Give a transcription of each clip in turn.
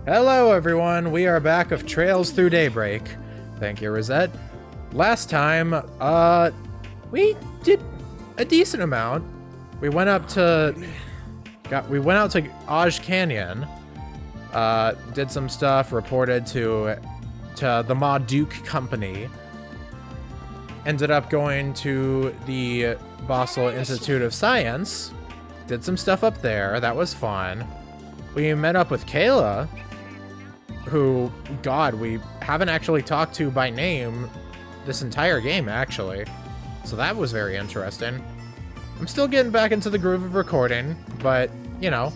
Hello everyone, we are back of Trails Through Daybreak. Thank you, Rosette. Last time, we did a decent amount. We went up to, we went out to Aj Canyon, did some stuff, reported to the Ma Duke Company. Ended up going to the Basel Institute of Science, did some stuff up there, that was fun. We met up with Kayla, who, God, we haven't actually talked to by name this entire game, actually. So that was very interesting. I'm still getting back into the groove of recording, but, you know,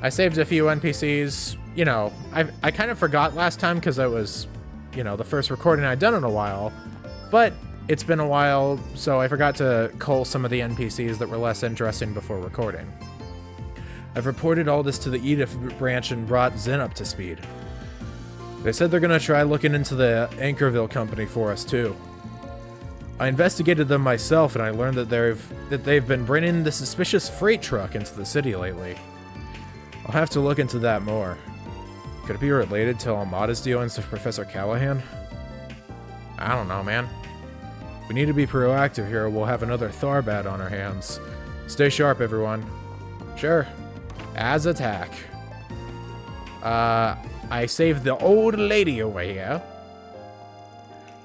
I saved a few NPCs. You know, I kind of forgot last time because it was, you know, the first recording I'd done in a while, but it's been a while, so I forgot to cull some of the NPCs that were less interesting before recording. I've reported all this to the Edith branch and brought Zen up to speed. They said they're gonna try looking into the Anchorville company for us too. I investigated them myself and I learned that they've been bringing the suspicious freight truck into the city lately. I'll have to look into that more. Could it be related to Almada's dealings with Professor Callahan? I don't know, man. We need to be proactive here or we'll have another Tharbad on our hands. Stay sharp, everyone. Sure. As attack. I saved the old lady over here.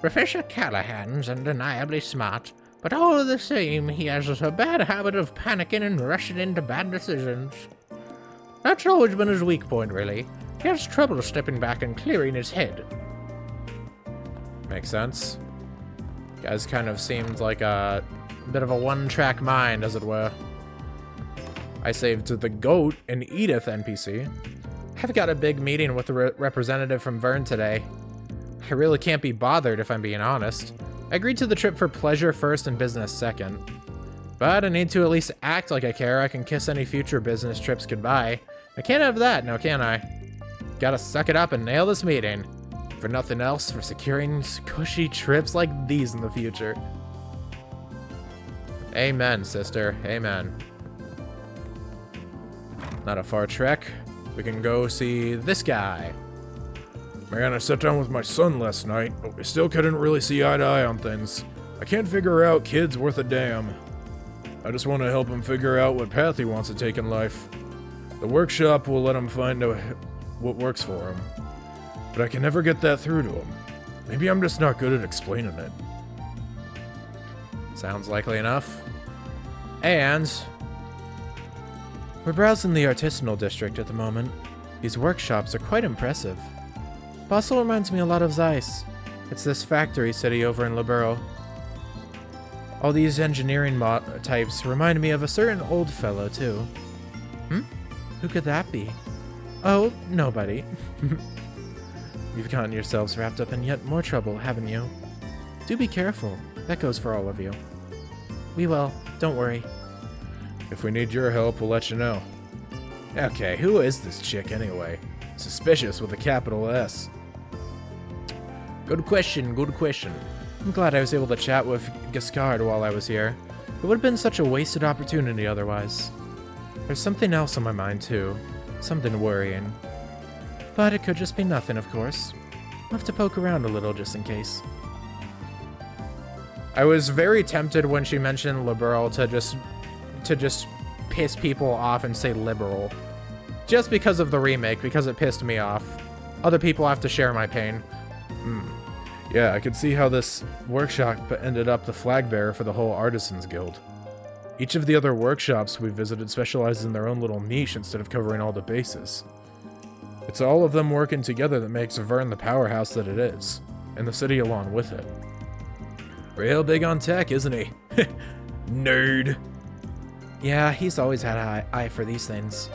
Professor Callahan's undeniably smart, but all the same, he has a bad habit of panicking and rushing into bad decisions. That's always been his weak point, really. He has trouble stepping back and clearing his head. Makes sense. Guys kind of seemed like a bit of a one-track mind, as it were. I saved the Goat and Edith NPC. I've got a big meeting with the representative from Vern today. I really can't be bothered if I'm being honest. I agreed to the trip for pleasure first and business second. But I need to at least act like I care. I can kiss any future business trips goodbye. I can't have that, now can I? Gotta suck it up and nail this meeting. For nothing else, for securing cushy trips like these in the future. Amen, sister. Amen. Not a far trek. We can go see this guy. Man, I sat down with my son last night, but we still couldn't really see eye to eye on things. I can't figure out kid's worth a damn. I just want to help him figure out what path he wants to take in life. The workshop will let him find out what works for him. But I can never get that through to him. Maybe I'm just not good at explaining it. Sounds likely enough. And we're browsing the artisanal district at the moment. These workshops are quite impressive. Basel reminds me a lot of Zeiss. It's this factory city over in Libero. All these engineering types remind me of a certain old fellow, too. Who could that be? Oh, nobody. You've gotten yourselves wrapped up in yet more trouble, haven't you? Do be careful. That goes for all of you. We will. Don't worry. If we need your help, we'll let you know. Okay, who is this chick anyway? Suspicious with a capital S. Good question, good question. I'm glad I was able to chat with Gascard while I was here. It would have been such a wasted opportunity otherwise. There's something else on my mind too. Something worrying. But it could just be nothing, of course. I'll have to poke around a little just in case. I was very tempted when she mentioned liberal to just piss people off and say liberal. Just because of the remake, because it pissed me off. Other people have to share my pain. Yeah, I could see how this workshop ended up the flag bearer for the whole Artisans Guild. Each of the other workshops we visited specializes in their own little niche instead of covering all the bases. It's all of them working together that makes Vern the powerhouse that it is, and the city along with it. Real big on tech, isn't he? Nerd. Yeah, he's always had an eye for these things.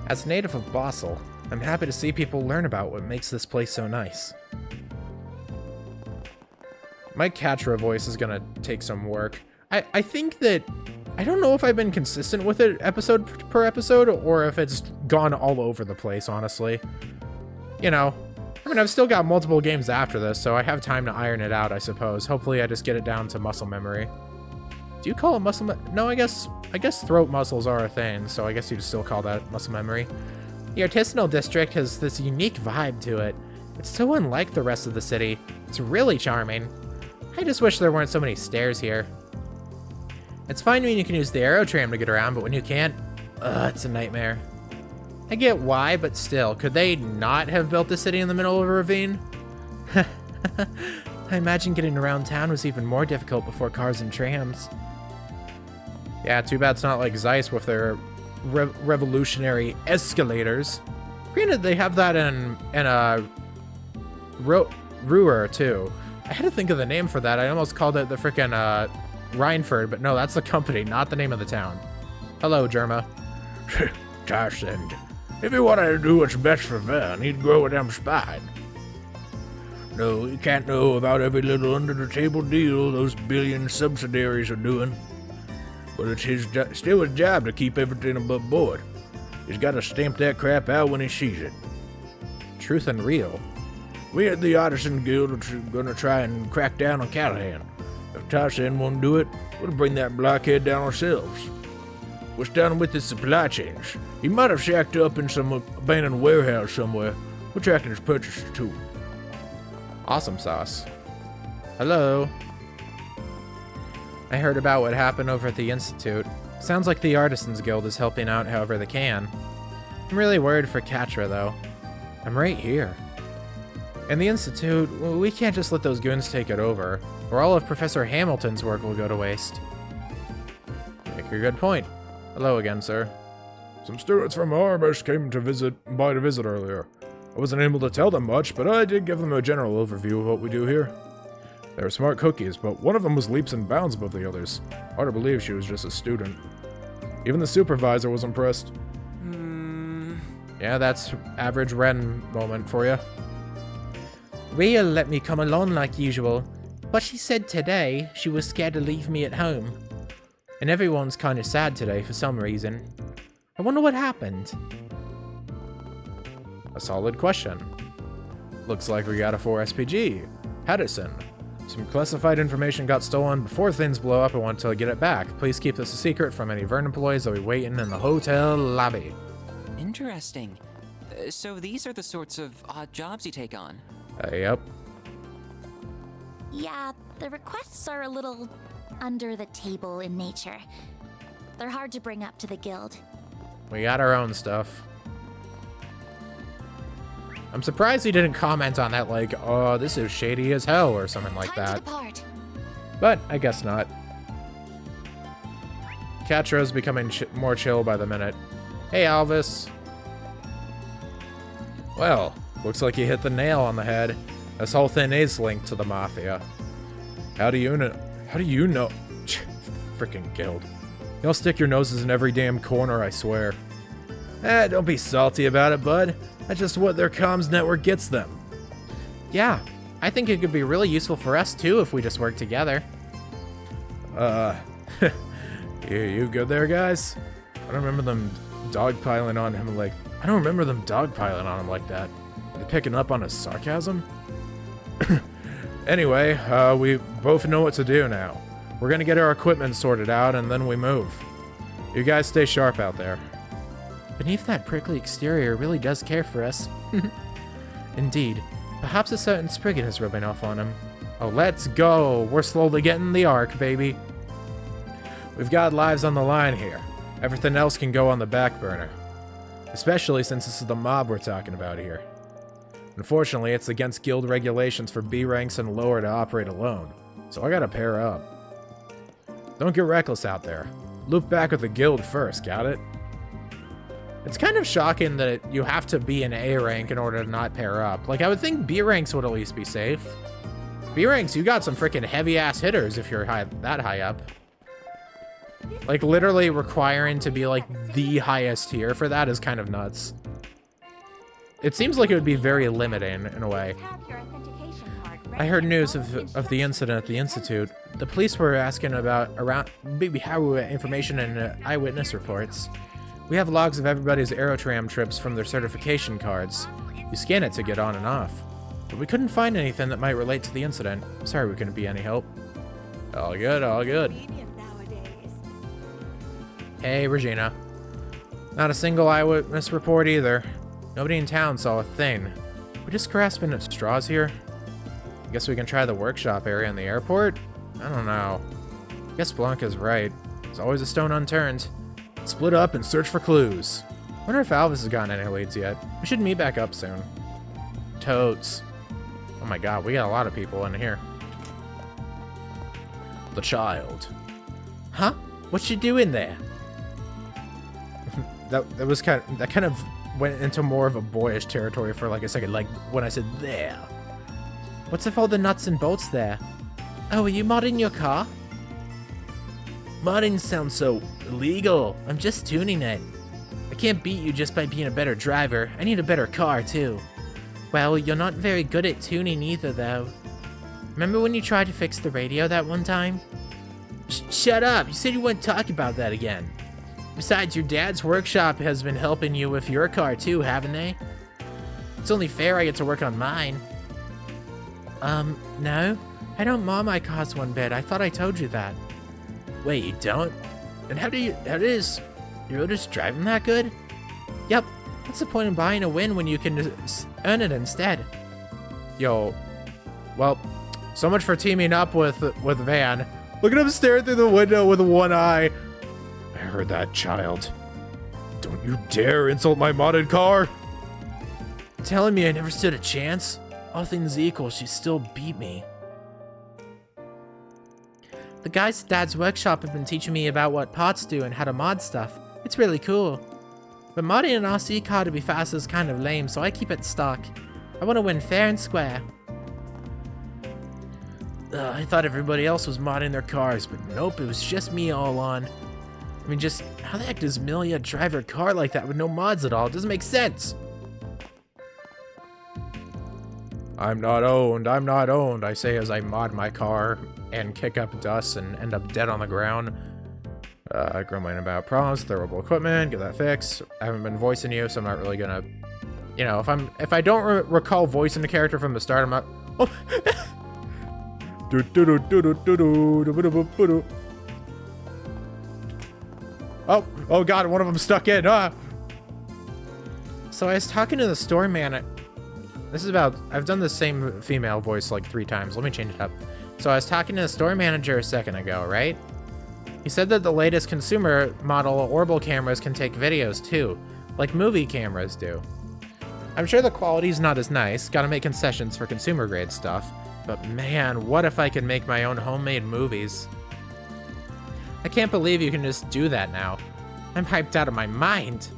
As native of Basel, I'm happy to see people learn about what makes this place so nice. My Catra voice is gonna take some work. I think that, I don't know if I've been consistent with it episode per episode, or if it's gone all over the place, honestly. You know, I mean, I've still got multiple games after this, so I have time to iron it out, I suppose. Hopefully I just get it down to muscle memory. Do you call it muscle no, I guess throat muscles are a thing, so I guess you'd still call that muscle memory. The artisanal district has this unique vibe to it. It's so unlike the rest of the city. It's really charming. I just wish there weren't so many stairs here. It's fine when you can use the arrow tram to get around, but when you can't, it's a nightmare. I get why, but still, could they not have built the city in the middle of a ravine? I imagine getting around town was even more difficult before cars and trams. Yeah, too bad it's not like Zeiss with their revolutionary escalators. Granted, they have that in Ruhr, too. I had to think of the name for that. I almost called it the frickin' Rheinford, but no, that's the company, not the name of the town. Hello, Germa. Tarsend. If he wanted to do what's best for Vern, he'd grow a damn spine. No, you can't know about every little under-the-table deal those billion subsidiaries are doing. But it's still his job to keep everything above board. He's got to stamp that crap out when he sees it. Truth and real. We at the Artisan Guild are going to try and crack down on Callahan. If Tarzan won't do it, we'll bring that blockhead down ourselves. What's down with his supply chains? He might have shacked up in some abandoned warehouse somewhere. We're tracking his purchases too. Awesome sauce. Hello. I heard about what happened over at the Institute. Sounds like the Artisans Guild is helping out however they can. I'm really worried for Katra, though. I'm right here. In the Institute, we can't just let those goons take it over, or all of Professor Hamilton's work will go to waste. Make a good point. Hello again, sir. Some students from Arbus came to visit earlier. I wasn't able to tell them much, but I did give them a general overview of what we do here. They were smart cookies, but one of them was leaps and bounds above the others. Hard to believe she was just a student. Even the supervisor was impressed. Yeah, that's average Ren moment for you. Rhea let me come along like usual, but she said today she was scared to leave me at home. And everyone's kind of sad today for some reason. I wonder what happened. A solid question. Looks like we got a 4 SPG. Hedison. Some classified information got stolen before things blow up. I want to get it back. Please keep this a secret from any Vern employees that will be waiting in the hotel lobby. Interesting. So these are the sorts of odd jobs you take on? Yep. Yeah, the requests are a little under the table in nature. They're hard to bring up to the guild. We got our own stuff. I'm surprised he didn't comment on that like, oh, this is shady as hell or something like Time that. to depart. But I guess not. Katra's becoming more chill by the minute. Hey, Alvis. Well, looks like you hit the nail on the head. This whole thing is linked to the Mafia. How do you know? How do you know? Frickin' guild. You'll stick your noses in every damn corner, I swear. Don't be salty about it, bud. That's just what their comms network gets them. Yeah, I think it could be really useful for us too if we just work together. You good there, guys? I don't remember them dogpiling on him like... I don't remember them dogpiling on him like that. Are they picking up on his sarcasm? Anyway, we both know what to do now. We're gonna get our equipment sorted out and then we move. You guys stay sharp out there. Beneath that prickly exterior really does care for us. Indeed. Perhaps a certain Spriggan is rubbing off on him. Oh, let's go! We're slowly getting the arc, baby. We've got lives on the line here. Everything else can go on the back burner. Especially since this is the mob we're talking about here. Unfortunately, it's against guild regulations for B ranks and lower to operate alone, so I gotta pair up. Don't get reckless out there. Loop back with the guild first, got it? It's kind of shocking that you have to be an A rank in order to not pair up. Like, I would think B ranks would at least be safe. B ranks, you got some freaking heavy-ass hitters if you're that high up. Like, literally requiring to be, like, the highest tier for that is kind of nuts. It seems like it would be very limiting, in a way. I heard news of the incident at the Institute. The police were asking about baby how information and eyewitness reports. We have logs of everybody's Aerotram trips from their certification cards. You scan it to get on and off. But we couldn't find anything that might relate to the incident. Sorry we couldn't be any help. All good, all good. Hey, Regina. Not a single eyewitness report either. Nobody in town saw a thing. We just grasping at straws here? I guess we can try the workshop area in the airport? I don't know. I guess Blanca's right. There's always a stone unturned. Split up and search for clues. Wonder if Alvis has gotten any leads yet. We should meet back up soon. Totes. Oh my god, we got a lot of people in here. The child. Huh? What you doing there? that kind of went into more of a boyish territory for like a second, like when I said there. What's with all the nuts and bolts there? Oh, are you modding your car? Modding sounds so illegal. I'm just tuning it. I can't beat you just by being a better driver. I need a better car, too. Well, you're not very good at tuning either, though. Remember when you tried to fix the radio that one time? Shut up! You said you wouldn't talk about that again. Besides, your dad's workshop has been helping you with your car, too, haven't they? It's only fair I get to work on mine. No. I don't mod my cars one bit. I thought I told you that. Wait, you don't? And how does you're just driving that good? Yep. What's the point in buying a win when you can just earn it instead? Yo. Well, so much for teaming up with Van. Look at him staring through the window with one eye. I heard that, child. Don't you dare insult my modded car! Telling me I never stood a chance? All things equal, she still beat me. The guys at Dad's workshop have been teaching me about what parts do and how to mod stuff. It's really cool. But modding an RC car to be fast is kind of lame, so I keep it stock. I want to win fair and square. I thought everybody else was modding their cars, but nope, it was just me all on. I mean, just how the heck does Milia drive her car like that with no mods at all? It doesn't make sense. I'm not owned, I say as I mod my car and kick up dust and end up dead on the ground. Grumbling about problems, throwable equipment, get that fixed. I haven't been voicing you, so I'm not really gonna, you know, if I don't recall voicing the character from the start, I'm not. Oh. Oh god, one of them stuck in. Ah. So I was talking to the store man. This is about, I've done the same female voice like 3 times. Let me change it up. So I was talking to the store manager a second ago, right? He said that the latest consumer model Orbital cameras can take videos too, like movie cameras do. I'm sure the quality's not as nice, gotta make concessions for consumer grade stuff, but man, what if I could make my own homemade movies? I can't believe you can just do that now. I'm hyped out of my mind.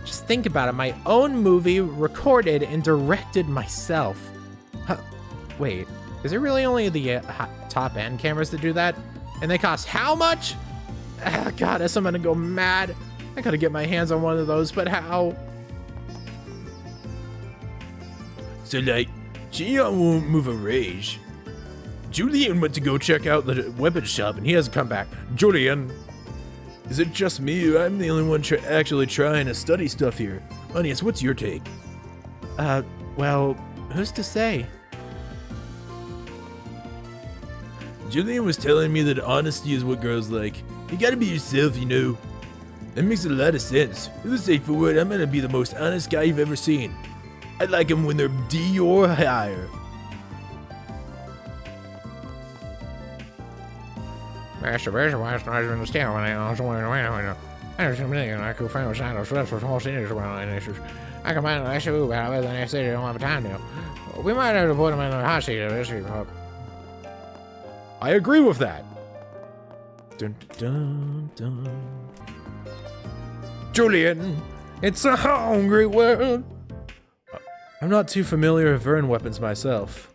Just think about it, my own movie recorded and directed myself. Huh. Wait, is it really only the top-end cameras that do that? And they cost how much? Ah, God, I'm gonna go mad. I gotta get my hands on one of those, but how? So like, Gian won't move a rage. Julian went to go check out the weapon shop and he hasn't come back. Julian! Is it just me or I'm the only one actually trying to study stuff here? Onias, what's your take? Well, who's to say? Julian was telling me that honesty is what girls like. You gotta be yourself, you know. That makes a lot of sense. For the sake for word, I'm gonna be the most honest guy you've ever seen. I like them when they're D or higher. Masturbation was not understand when I was I could find a sign of stress for whole seniors around issues. I can find an issue, but I than I said I don't have time to. We might have to put them in the hot seat of this. I agree with that. Dun, dun, dun. Julian, it's a hungry world. I'm not too familiar with Vern weapons myself.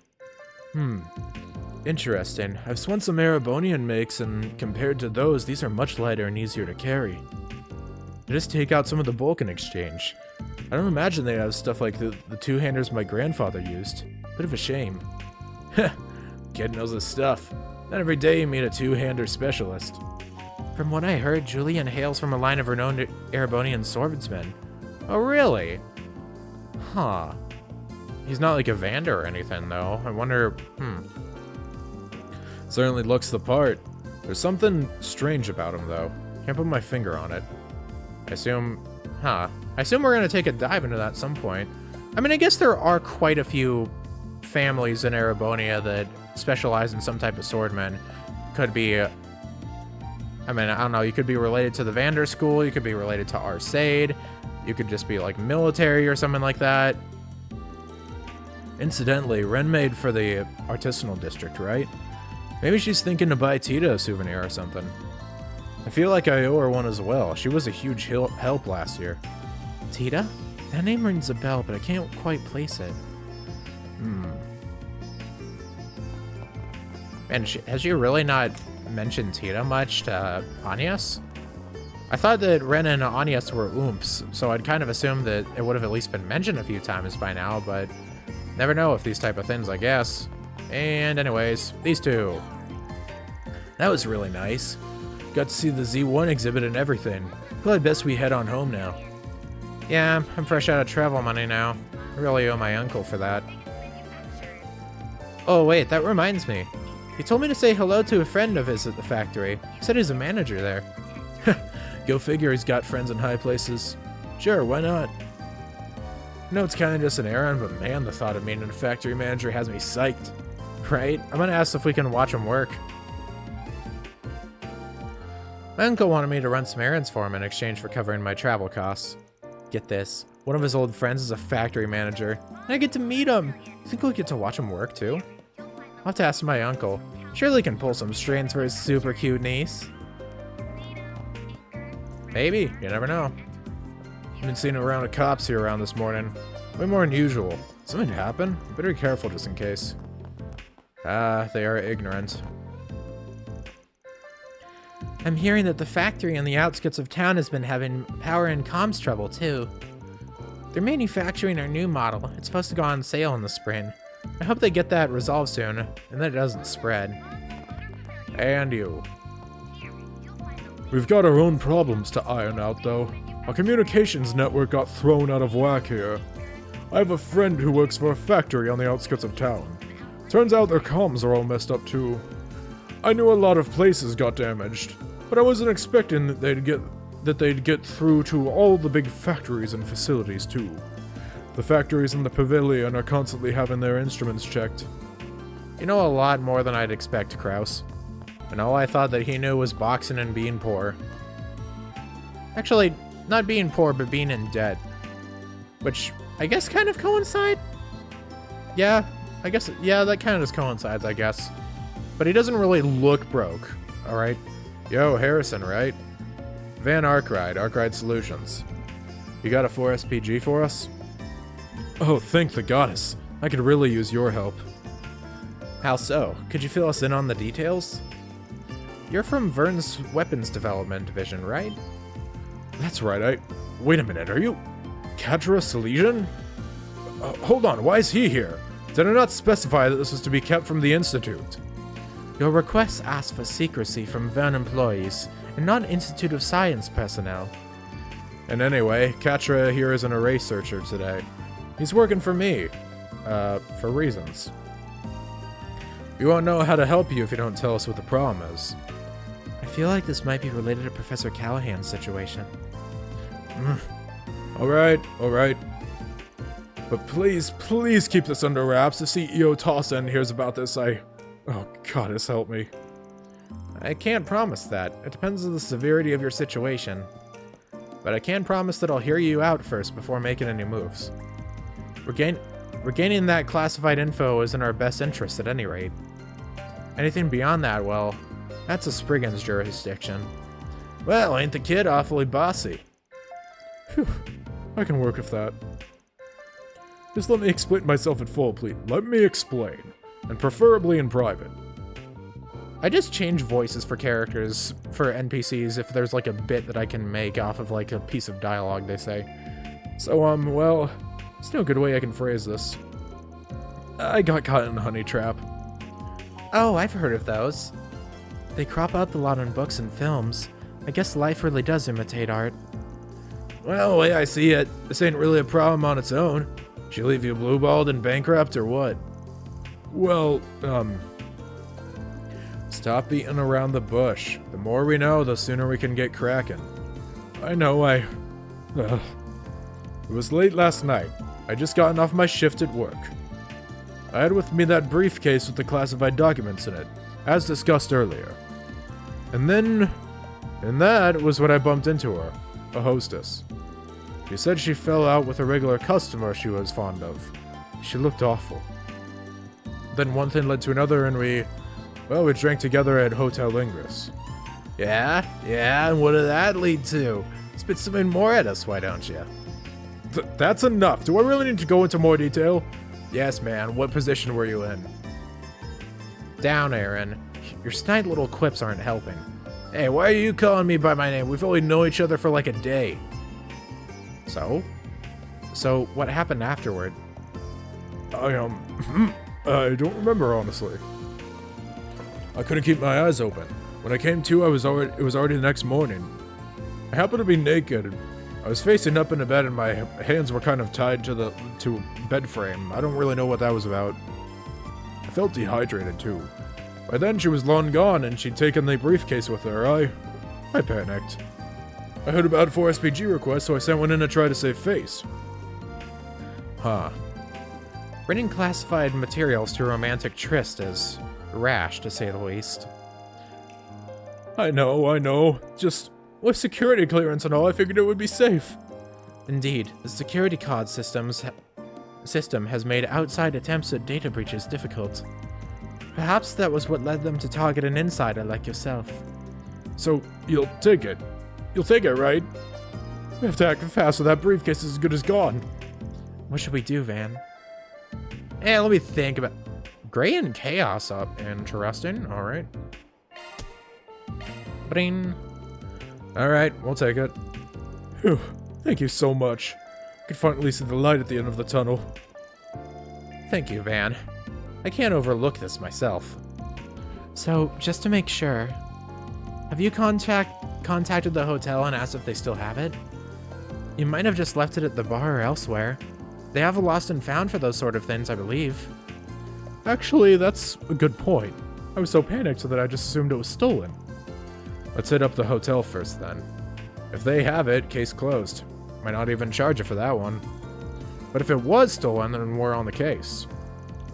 Interesting. I've spun some Erebonian makes, and compared to those, these are much lighter and easier to carry. I just take out some of the bulk in exchange. I don't imagine they have stuff like the two-handers my grandfather used. Bit of a shame. Heh, kid knows his stuff. Not every day you meet a two-hander specialist. From what I heard, Julian hails from a line of renowned Erebonian swordsmen. Oh, really? Huh. He's not like a Vander or anything, though. I wonder, Certainly looks the part. There's something strange about him, though. Can't put my finger on it. I assume, I I assume we're going to take a dive into that at some point. I mean, I guess there are quite a few families in Erebonia that specialize in some type of swordman. Could be, I mean, I don't know, you could be related to the Vander School, you could be related to Arcade, you could just be like military or something like that. Incidentally, Ren made for the artisanal district, right? Maybe she's thinking to buy Tita a souvenir or something. I feel like I owe her one as well. She was a huge help last year. Tita? That name rings a bell, but I can't quite place it. And has she really not mentioned Tita much to Agnes? I thought that Ren and Agnes were oomps, so I'd kind of assumed that it would have at least been mentioned a few times by now, but never know with these type of things, I guess. And anyways, these two. That was really nice. Got to see the Z1 exhibit and everything. Probably best we head on home now. Yeah, I'm fresh out of travel money now. I really owe my uncle for that. Oh wait, that reminds me. He told me to say hello to a friend of his at the factory. He said he's a manager there. Go figure he's got friends in high places. Sure, why not? I know it's kind of just an errand, but man, the thought of meeting a factory manager has me psyched. Right? I'm gonna ask if we can watch him work. My uncle wanted me to run some errands for him in exchange for covering my travel costs. Get this, one of his old friends is a factory manager, and I get to meet him. You think we'll get to watch him work too? I'll have to ask my uncle. Surely he can pull some strings for his super cute niece. Maybe, you never know. I've been seeing a round of cops here around this morning. Way more than usual. Something happened? Better be careful just in case. Ah, they are ignorant. I'm hearing that the factory on the outskirts of town has been having power and comms trouble, too. They're manufacturing our new model. It's supposed to go on sale in the spring. I hope they get that resolved soon, and that it doesn't spread. And you. We've got our own problems to iron out, though. Our communications network got thrown out of whack here. I have a friend who works for a factory on the outskirts of town. Turns out their comms are all messed up, too. I knew a lot of places got damaged, but I wasn't expecting that they'd get through to all the big factories and facilities too. The factories in the pavilion are constantly having their instruments checked. You know a lot more than I'd expect, Kraus. And all I thought that he knew was boxing and being poor. Actually, not being poor, but being in debt. Which, I guess kind of coincide? Yeah, I guess, yeah, that kind of just coincides, I guess. But he doesn't really look broke, alright? Yo, Harrison, right? Van Arkride Solutions. You got a 4 SPG for us? Oh, thank the goddess. I could really use your help. How so? Could you fill us in on the details? You're from Vern's Weapons Development Division, right? That's right, Wait a minute, are you... Kadra Silesian? Hold on, why is he here? Did I not specify that this was to be kept from the Institute? Your request asks for secrecy from Vern employees, and not Institute of Science personnel. And anyway, Katra here is an array searcher today. He's working for me. For reasons. We won't know how to help you if you don't tell us what the problem is. I feel like this might be related to Professor Callahan's situation. Alright. But please keep this under wraps. The CEO Tossin hears about this, Oh, goddess help me. I can't promise that. It depends on the severity of your situation. But I can promise that I'll hear you out first before making any moves. Regaining that classified info is in our best interest at any rate. Anything beyond that, well, that's a Spriggan's jurisdiction. Well, ain't the kid awfully bossy? Phew, I can work with that. Just let me explain myself in full, please. Let me explain. And preferably in private. I just change voices for characters, for NPCs, if there's like a bit that I can make off of like a piece of dialogue they say. So, well, there's no good way I can phrase this. I got caught in a honey trap. Oh, I've heard of those. They crop up a lot in books and films. I guess life really does imitate art. Well, the way I see it, this ain't really a problem on its own. She leave you blue-balled and bankrupt, or what? Well, stop beating around the bush. The more we know, the sooner we can get cracking. I know, It was late last night. I'd just gotten off my shift at work. I had with me that briefcase with the classified documents in it, as discussed earlier. And that was when I bumped into her, a hostess. She said she fell out with a regular customer she was fond of. She looked awful. Then one thing led to another and we drank together at Hotel Ingress. Yeah, and what did that lead to? Spit something more at us, why don't you? That's enough. Do I really need to go into more detail? Yes, man. What position were you in? Down, Aaron. Your snide little quips aren't helping. Hey, why are you calling me by my name? We've only known each other for like a day. So? So, what happened afterward? I don't remember, honestly. I couldn't keep my eyes open. When I came to, it was already the next morning. I happened to be naked. I was facing up in the bed and my hands were kind of tied to a bed frame. I don't really know what that was about. I felt dehydrated too. By then she was long gone and she'd taken the briefcase with her. I panicked. I heard about 4 SPG requests, so I sent one in to try to save face. Huh. Bringing classified materials to a romantic tryst is rash, to say the least. I know. Just with security clearance and all, I figured it would be safe. Indeed, the security card system has made outside attempts at data breaches difficult. Perhaps that was what led them to target an insider like yourself. So, you'll take it. You'll take it, right? We have to act fast so that briefcase is as good as gone. What should we do, Van? Hey, let me think about... Gray and Chaos up. Interesting. Alright. Bring. Alright, we'll take it. Phew, thank you so much. I could finally see the light at the end of the tunnel. Thank you, Van. I can't overlook this myself. So, just to make sure, have you contacted the hotel and asked if they still have it? You might have just left it at the bar or elsewhere. They have a lost and found for those sort of things, I believe. Actually, that's a good point. I was so panicked that I just assumed it was stolen. Let's hit up the hotel first, then. If they have it, case closed. Might not even charge you for that one. But if it was stolen, then we're on the case.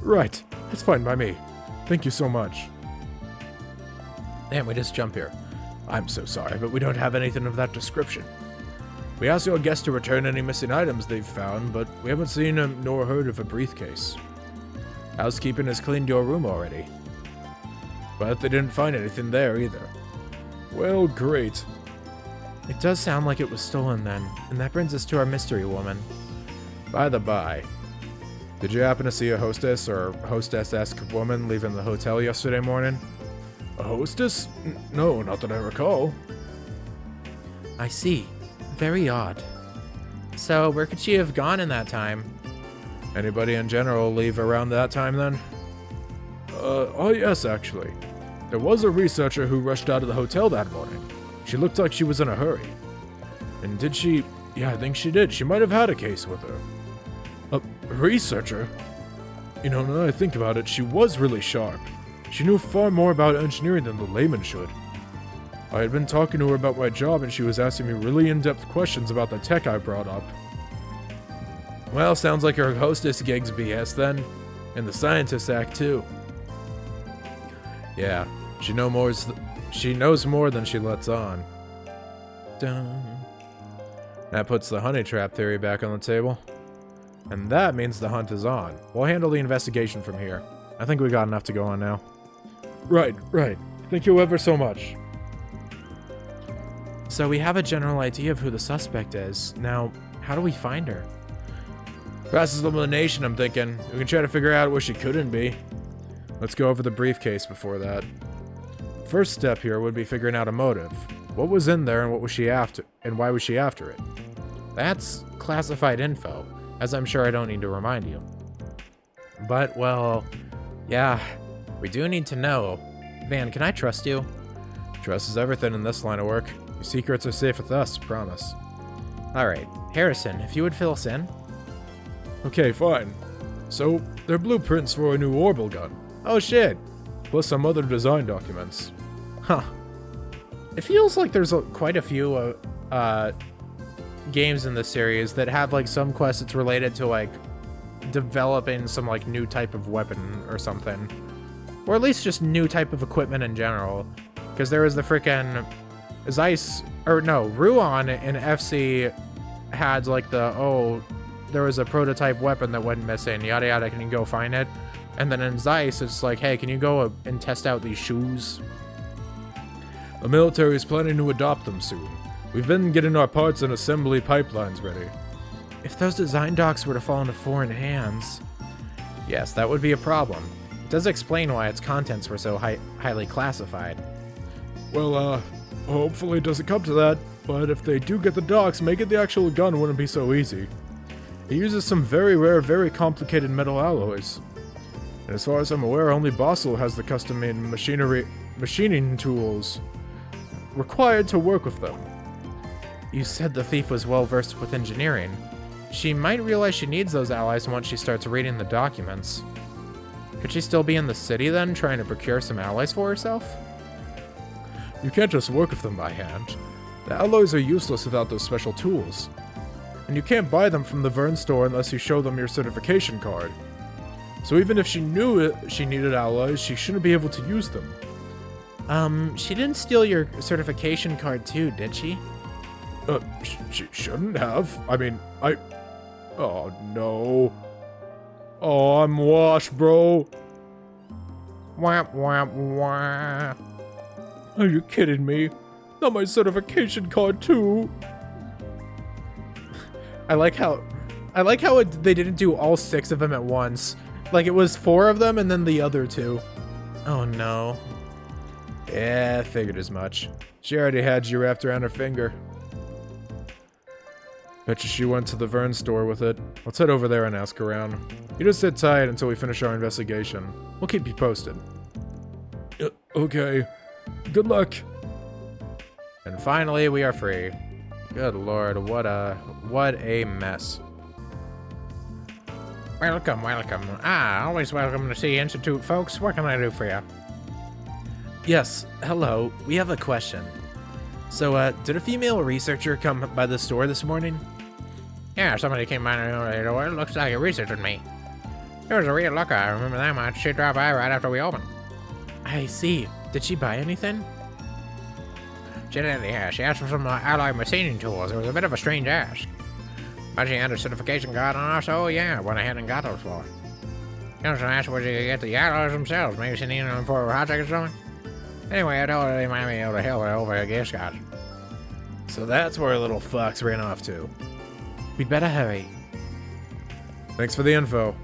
Right. That's fine by me. Thank you so much. And we just jump here. I'm so sorry, but we don't have anything of that description. We asked your guests to return any missing items they've found, but we haven't seen nor heard of a briefcase. Housekeeping has cleaned your room already. But they didn't find anything there either. Well, great. It does sound like it was stolen then, and that brings us to our mystery woman. By the by, did you happen to see a hostess or hostess-esque woman leaving the hotel yesterday morning? A hostess? No, not that I recall. I see. Very odd. So, where could she have gone in that time? Anybody in general leave around that time then? Oh yes, actually. There was a researcher who rushed out of the hotel that morning. She looked like she was in a hurry. And did she? Yeah, I think she did. She might have had a case with her. A researcher? You know, now that I think about it, she was really sharp. She knew far more about engineering than the layman should. I had been talking to her about my job and she was asking me really in-depth questions about the tech I brought up. Well, sounds like her hostess gig's BS then. And the scientist act too. Yeah, she knows more than she lets on. Dun. That puts the honey trap theory back on the table. And that means the hunt is on. We'll handle the investigation from here. I think we got enough to go on now. Right. Thank you ever so much. So we have a general idea of who the suspect is. Now, how do we find her? Process elimination, I'm thinking. We can try to figure out where she couldn't be. Let's go over the briefcase before that. First step here would be figuring out a motive. What was in there and what was she after, and why was she after it? That's classified info, as I'm sure I don't need to remind you. But, well, yeah, we do need to know. Van, can I trust you? Trust is everything in this line of work. Your secrets are safe with us, promise. Alright, Harrison, if you would fill us in. Okay, fine. So, they're blueprints for a new orbital gun. Oh shit! Plus some other design documents. Huh. It feels like there's quite a few games in the series that have like some quests that's related to like developing some like new type of weapon or something, or at least just new type of equipment in general. Because there was the freaking Ruon in FC had like there was a prototype weapon that went missing, yada yada, can you go find it? And then in Zeiss, it's like, hey, can you go and test out these shoes? The military is planning to adopt them soon. We've been getting our parts and assembly pipelines ready. If those design docs were to fall into foreign hands... Yes, that would be a problem. It does explain why its contents were so highly classified. Well, hopefully it doesn't come to that, but if they do get the docs, making the actual gun wouldn't be so easy. It uses some very rare, very complicated metal alloys. And as far as I'm aware, only Basel has the custom-made machining tools required to work with them. You said the thief was well versed with engineering. She might realize she needs those allies once she starts reading the documents. Could she still be in the city then, trying to procure some allies for herself? You can't just work with them by hand. The alloys are useless without those special tools. And you can't buy them from the Vern store unless you show them your certification card. So even if she knew she needed alloys, she shouldn't be able to use them. She didn't steal your certification card too, did she? She shouldn't have. I mean, Oh, no. Oh, I'm washed, bro. Wah, wah, wah. Are you kidding me? Not my certification card, too. I like how they didn't do all 6 of them at once. Like, it was 4 of them and then the other 2. Oh, no. Yeah, I figured as much. She already had you wrapped around her finger. Betcha she went to the Vern store with it. Let's head over there and ask around. You just sit tight until we finish our investigation. We'll keep you posted. Okay. Good luck. And finally, we are free. Good lord, what a mess. Welcome, welcome. Always welcome to see Institute, folks. What can I do for you? Yes, hello. We have a question. So, did a female researcher come by the store this morning? Yeah, somebody came by the door. It looks like a researcher to me. It was a real looker, I remember that much. She dropped by right after we opened. I see. Did she buy anything? She did, yeah. She asked for some alloy machining tools. It was a bit of a strange ask. But she had a certification card on her, so yeah, went ahead and got those for her. You know, so asked where she could get the alloys themselves. Maybe she needed them for a project or something. Anyway, I told her they might be able to help her over a gift card. So that's where little fox ran off to. We'd better hurry. Thanks for the info.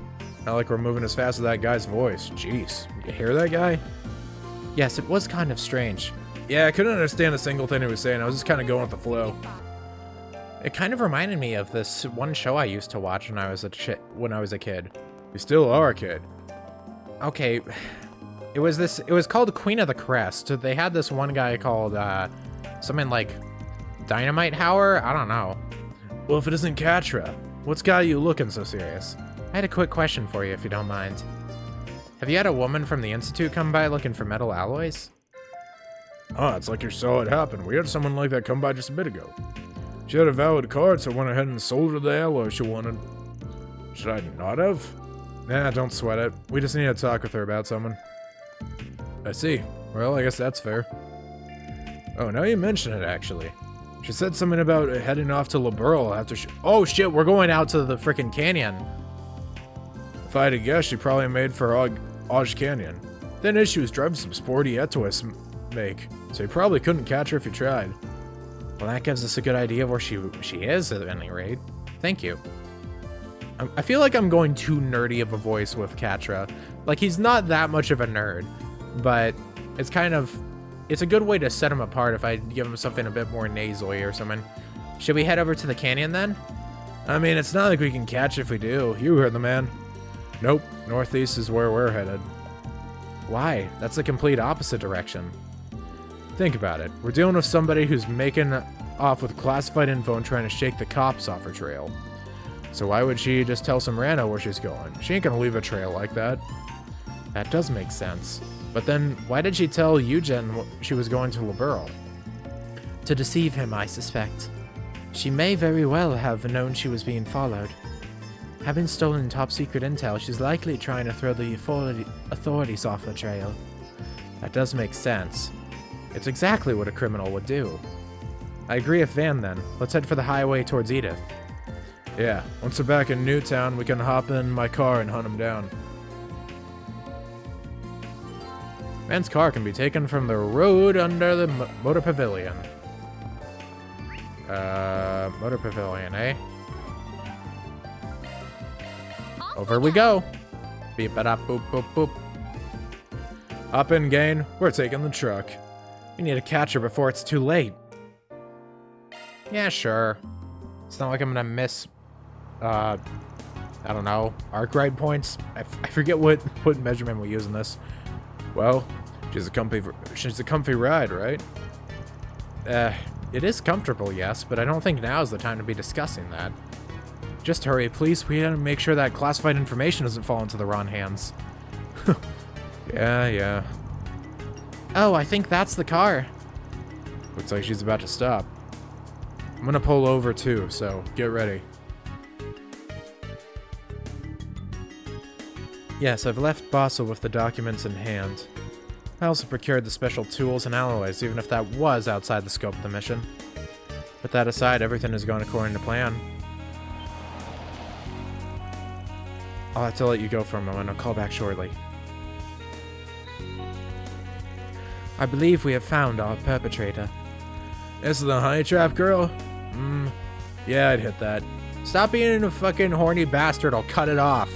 Not like we're moving as fast as that guy's voice. Jeez, you hear that guy? Yes, it was kind of strange. Yeah, I couldn't understand a single thing he was saying. I was just kind of going with the flow. It kind of reminded me of this one show I used to watch when I was a kid. You still are a kid. Okay, it was called Queen of the Crest. They had this one guy called something like Dynamite Hauer. I don't know. Well, if it isn't Katra, what's got you looking so serious? I had a quick question for you, if you don't mind. Have you had a woman from the Institute come by looking for metal alloys? It's like you saw it happen. We had someone like that come by just a bit ago. She had a valid card, so I went ahead and sold her the alloy she wanted. Should I not have? Nah, don't sweat it. We just need to talk with her about something. I see. Well, I guess that's fair. Oh, now you mention it, actually. She said something about heading off to Liberl after oh shit, we're going out to the frickin' canyon. If I had to guess, she probably made for Oj Canyon. Then issue was driving some sporty Etois make, so you probably couldn't catch her if you tried. Well, that gives us a good idea of where she is, at any rate. Thank you. I feel like I'm going too nerdy of a voice with Katra. Like, he's not that much of a nerd, but it's a good way to set him apart if I give him something a bit more nasally or something. Should we head over to the canyon then? I mean, it's not like we can catch if we do. You heard the man. Nope, northeast is where we're headed. Why? That's the complete opposite direction. Think about it. We're dealing with somebody who's making off with classified info and trying to shake the cops off her trail. So why would she just tell some rando where she's going? She ain't gonna leave a trail like that. That does make sense. But then, why did she tell Eugen she was going to Liberl? To deceive him, I suspect. She may very well have known she was being followed. Having stolen top-secret intel, she's likely trying to throw the authorities off the trail. That does make sense. It's exactly what a criminal would do. I agree with Van then. Let's head for the highway towards Edith. Yeah, once we're back in Newtown, we can hop in my car and hunt him down. Van's car can be taken from the road under the motor pavilion. Motor pavilion, eh? Over we go. Beep it up, boop, boop, boop. Hop in, Gain. We're taking the truck. We need to catch her before it's too late. Yeah, sure. It's not like I'm gonna miss, I don't know, arc ride points. I forget what measurement we use in this. Well, she's a comfy ride, right? It is comfortable, yes, but I don't think now is the time to be discussing that. Just hurry, please. We gotta make sure that classified information doesn't fall into the wrong hands. Yeah. Oh, I think that's the car. Looks like she's about to stop. I'm gonna pull over too, so get ready. Yes, I've left Basel with the documents in hand. I also procured the special tools and alloys, even if that was outside the scope of the mission. But that aside, everything is going according to plan. I'll have to let you go for a moment. I'll call back shortly. I believe we have found our perpetrator. This is the honey trap girl? Yeah, I'd hit that. Stop being a fucking horny bastard. I'll cut it off.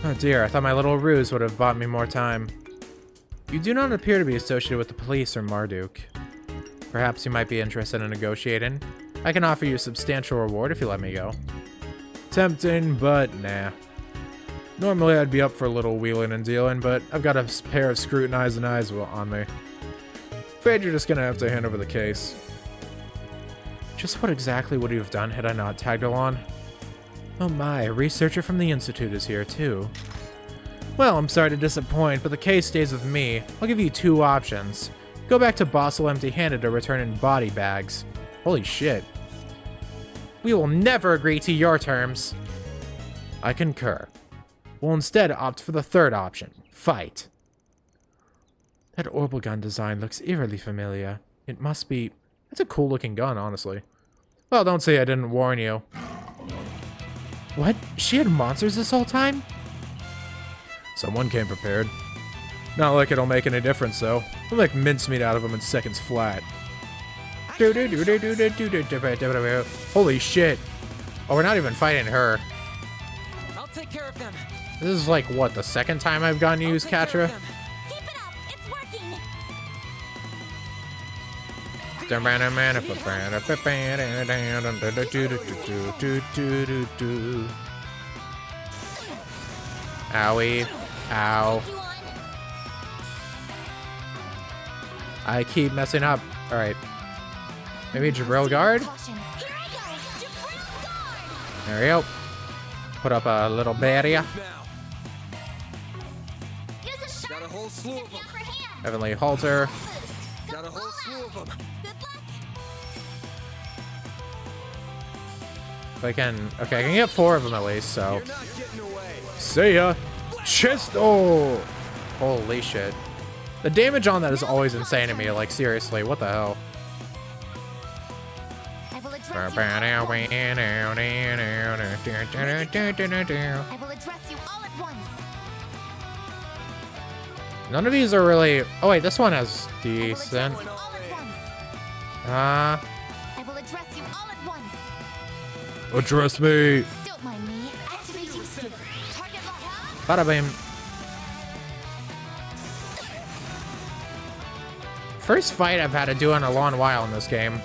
Oh dear, I thought my little ruse would have bought me more time. You do not appear to be associated with the police or Marduk. Perhaps you might be interested in negotiating. I can offer you a substantial reward if you let me go. Tempting, but nah. Normally I'd be up for a little wheeling and dealing, but I've got a pair of scrutinizing eyes on me. Afraid you're just gonna have to hand over the case. Just what exactly would you have done had I not tagged along? Oh my, a researcher from the Institute is here too. Well, I'm sorry to disappoint, but the case stays with me. I'll give you two options. Go back to Basel empty-handed or return in body bags. Holy shit. We will never agree to your terms. I concur. We'll instead opt for the third option. Fight. That orbital gun design looks eerily familiar. It must be... That's a cool-looking gun, honestly. Well, don't say I didn't warn you. What? She had monsters this whole time? Someone came prepared. Not like it'll make any difference, though. We'll make mincemeat out of them in seconds flat. Holy shit. Oh, we're not even fighting her. I'll take care of them. This is like, what, the second time I've gotten to use Katra? Keep it up. It's working. Owie. Ow. I keep messing up. Alright. Maybe Jabril Guard? There we go. Put up a little barrier. Got a whole slew of them. Heavenly Halter. Got a whole slew of them. If I can... Okay, I can get 4 of them at least, so... You're not getting away. See ya! Chest! Oh! Holy shit. The damage on that is always insane to me, like, seriously, what the hell? I will address you all at once. None of these are really... Oh wait, this one has decent... All at once. Uh... I will address you all at once. Address me! Don't mind me. Activating skill. Target lock. Bada bing. First fight I've had to do in a long while in this game.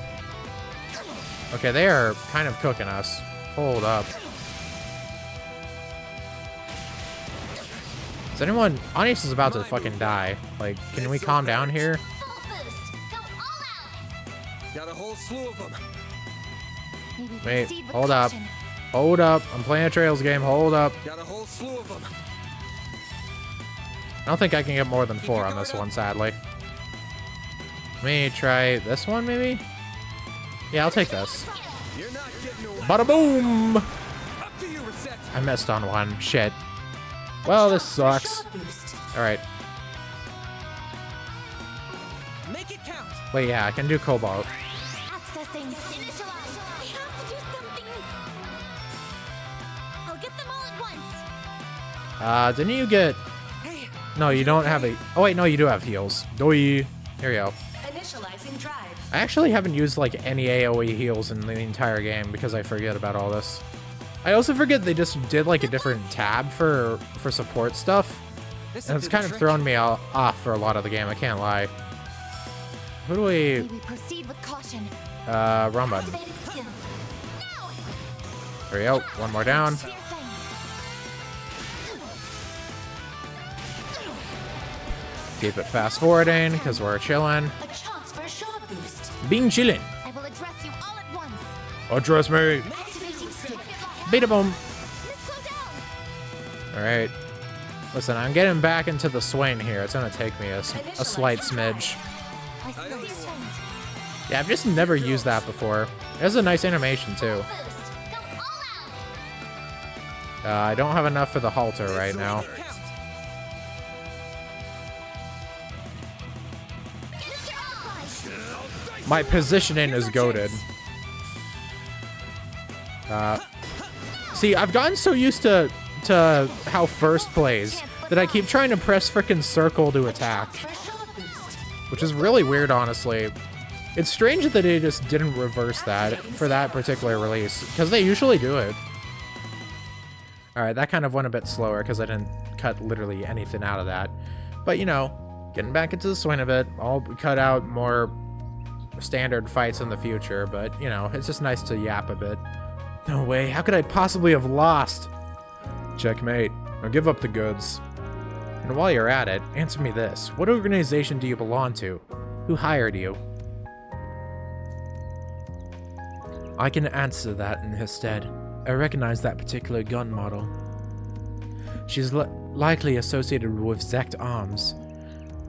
Okay, they are kind of cooking us. Hold up. Is anyone... Onyx is about to fucking die. Like, can we calm down here? Full boost. Go all out. Got a whole slew of them. Maybe Wait, proceed with hold up. caution. Hold up. I'm playing a Trails game. Hold up. Got a whole slew of them. I don't think I can get more than 4 on this one, sadly. Let me try this one, maybe? Yeah, I'll take this. Bada boom! I missed on one. Shit. Well, this sucks. Alright. Make it count. Wait, yeah, I can do Cobalt. Accessing. Initialize. I have to do something. I'll get them all at once. Didn't you get... Hey, No, you don't have a... Oh, wait, no, you do have heals. Doi. Here we go. Initializing drive. I actually haven't used, like, any AoE heals in the entire game because I forget about all this. I also forget they just did, like, a different tab for support stuff. this And will it's do kind the of trick. thrown me off for a lot of the game, I can't lie. Who do May we... we proceed with caution. Wrong button. Activating skill. Now. There we go. One more down. Spear thing. Keep it fast forwarding because we're chilling. A chance for a shot boost. Being chillin'. I will address you all at once. Address me. Activating skill. Beat a boom. Let's slow down. Alright. Listen, I'm getting back into the swing here. It's gonna take me a slight smidge. I see your things. Yeah, I've just never used that before. It has a nice animation too. Boost. Go all out. I don't have enough for the halter right now. Mr. Oz. My positioning is goated. See, I've gotten so used to how first plays that I keep trying to press frickin' circle to attack, For a shot boost. which is really weird, honestly. It's strange that they just didn't reverse that for that particular release, because they usually do it. Alright, that kind of went a bit slower because I didn't cut literally anything out of that. But, you know, getting back into the swing of it, I'll cut out more standard fights in the future, but, you know, it's just nice to yap a bit. No way, how could I possibly have lost? Checkmate. Now give up the goods. And while you're at it, answer me this. What organization do you belong to? Who hired you? I can answer that in her stead. I recognize that particular gun model. She's likely associated with Zect Arms.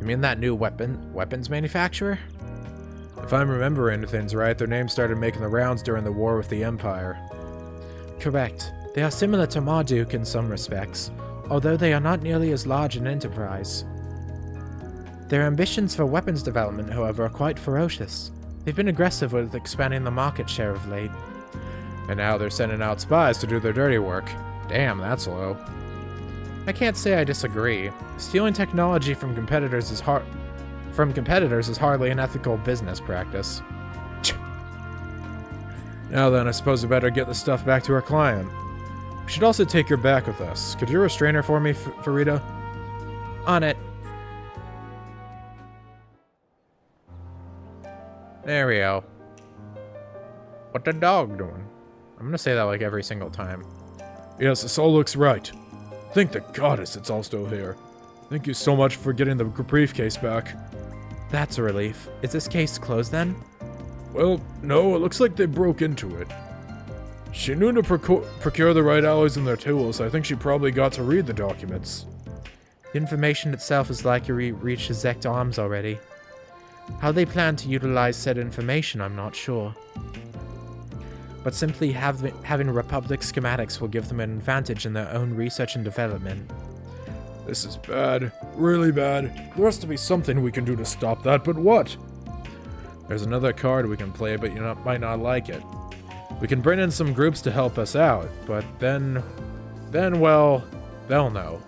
You mean that new weapons manufacturer? If I'm remembering things right, their name started making the rounds during the war with the Empire. Correct. They are similar to Marduk in some respects, although they are not nearly as large an enterprise. Their ambitions for weapons development, however, are quite ferocious. They've been aggressive with expanding the market share of late. And now they're sending out spies to do their dirty work. Damn, that's low. I can't say I disagree. Stealing technology from competitors is hardly an ethical business practice. Now then, I suppose we better get the stuff back to our client. We should also take her back with us. Could you restrain her for me, Farida? On it. There we go. What the dog doing? I'm gonna say that like every single time. Yes, this all looks right. Thank the goddess it's all still here. Thank you so much for getting the briefcase back. That's a relief. Is this case closed then? Well, no, it looks like they broke into it. She knew to procure the right alloys and their tools. I think she probably got to read the documents. The information itself is likely reached the Zect Arms already. How they plan to utilize said information, I'm not sure. But simply having Republic schematics will give them an advantage in their own research and development. This is bad. Really bad. There has to be something we can do to stop that, but what? There's another card we can play, but you might not like it. We can bring in some groups to help us out, but then, well, they'll know.